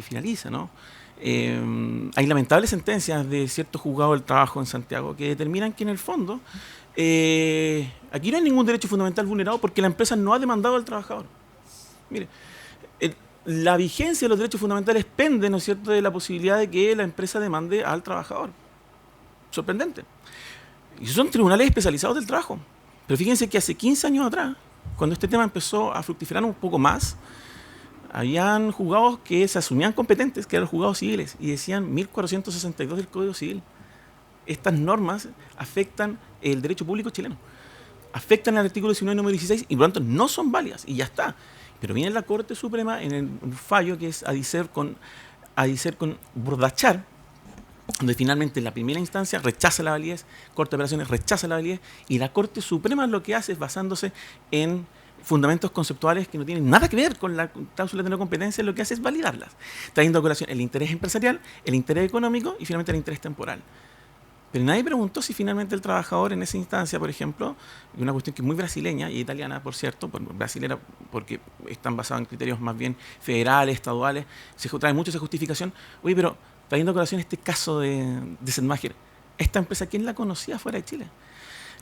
finaliza, ¿no? Hay lamentables sentencias de ciertos juzgados del trabajo en Santiago que determinan que en el fondo aquí no hay ningún derecho fundamental vulnerado, porque la empresa no ha demandado al trabajador. Mire, la vigencia de los derechos fundamentales pende, ¿no es cierto?, de la posibilidad de que la empresa demande al trabajador. Sorprendente. Y son tribunales especializados del trabajo. Pero fíjense que hace 15 años atrás, cuando este tema empezó a fructificar un poco más, habían juzgados que se asumían competentes, que eran los juzgados civiles, y decían 1462 del Código Civil. Estas normas afectan el derecho público chileno, afectan el artículo 19, número 16, y por lo tanto no son válidas, y ya está. Pero viene la Corte Suprema en el fallo que es Adicer con Bordachar, donde finalmente en la primera instancia rechaza la validez, Corte de Apelaciones rechaza la validez, y la Corte Suprema lo que hace es, basándose en fundamentos conceptuales que no tienen nada que ver con la cláusula de no competencia, lo que hace es validarlas, trayendo a colación el interés empresarial, el interés económico y finalmente el interés temporal. Pero nadie preguntó si finalmente el trabajador en esa instancia, por ejemplo, una cuestión que es muy brasileña y italiana, por cierto, brasilera, porque están basados en criterios más bien federales, estaduales, se trae mucho esa justificación. Oye, pero trayendo a colación este caso de Setmacher, esta empresa, ¿quién la conocía fuera de Chile?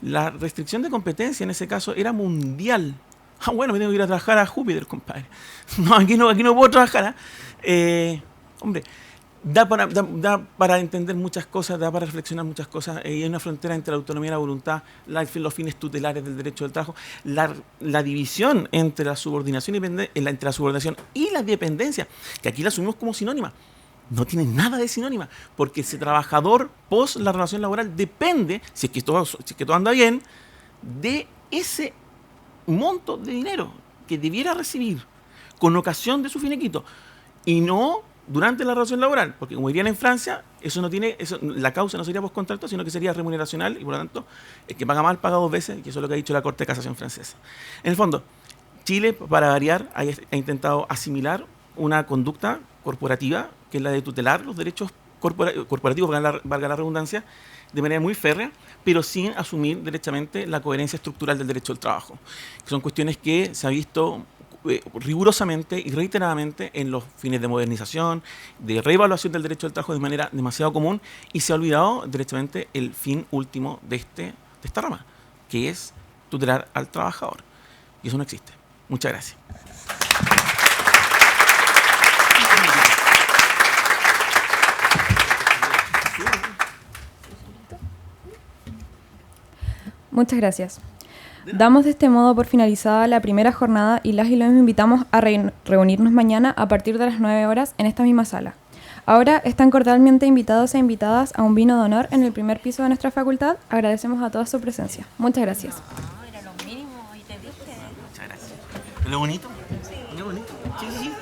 La restricción de competencia en ese caso era mundial. Bueno, me tengo que ir a trabajar a Júpiter, compadre. No, aquí no puedo trabajar. Hombre, da para entender muchas cosas, da para reflexionar muchas cosas. Hay una frontera entre la autonomía y la voluntad, los fines tutelares del derecho del trabajo, la división entre la subordinación y la dependencia, que aquí la asumimos como sinónima. No tiene nada de sinónima, porque ese trabajador post la relación laboral depende, si es que todo anda bien, de ese monto de dinero que debiera recibir con ocasión de su finiquito, y no durante la relación laboral, porque como dirían en Francia, la causa no sería postcontracto, sino que sería remuneracional, y por lo tanto el que paga mal paga dos veces, y eso es lo que ha dicho la Corte de Casación francesa. En el fondo, Chile, para variar, ha intentado asimilar una conducta corporativa, que es la de tutelar los derechos corporativo, valga la redundancia, de manera muy férrea, pero sin asumir derechamente la coherencia estructural del derecho del trabajo. Que son cuestiones que se ha visto rigurosamente y reiteradamente en los fines de modernización, de reevaluación del derecho del trabajo de manera demasiado común, y se ha olvidado derechamente el fin último de esta rama, que es tutelar al trabajador. Y eso no existe. Muchas gracias. Muchas gracias. Damos de este modo por finalizada la primera jornada y los invitamos a reunirnos mañana a partir de las 9 horas en esta misma sala. Ahora están cordialmente invitados e invitadas a un vino de honor en el primer piso de nuestra facultad. Agradecemos a toda su presencia. Muchas gracias. Era lo mínimo y te diste. Muchas gracias. ¿Lo bonito? Sí. ¿Lo bonito? Sí, sí, sí.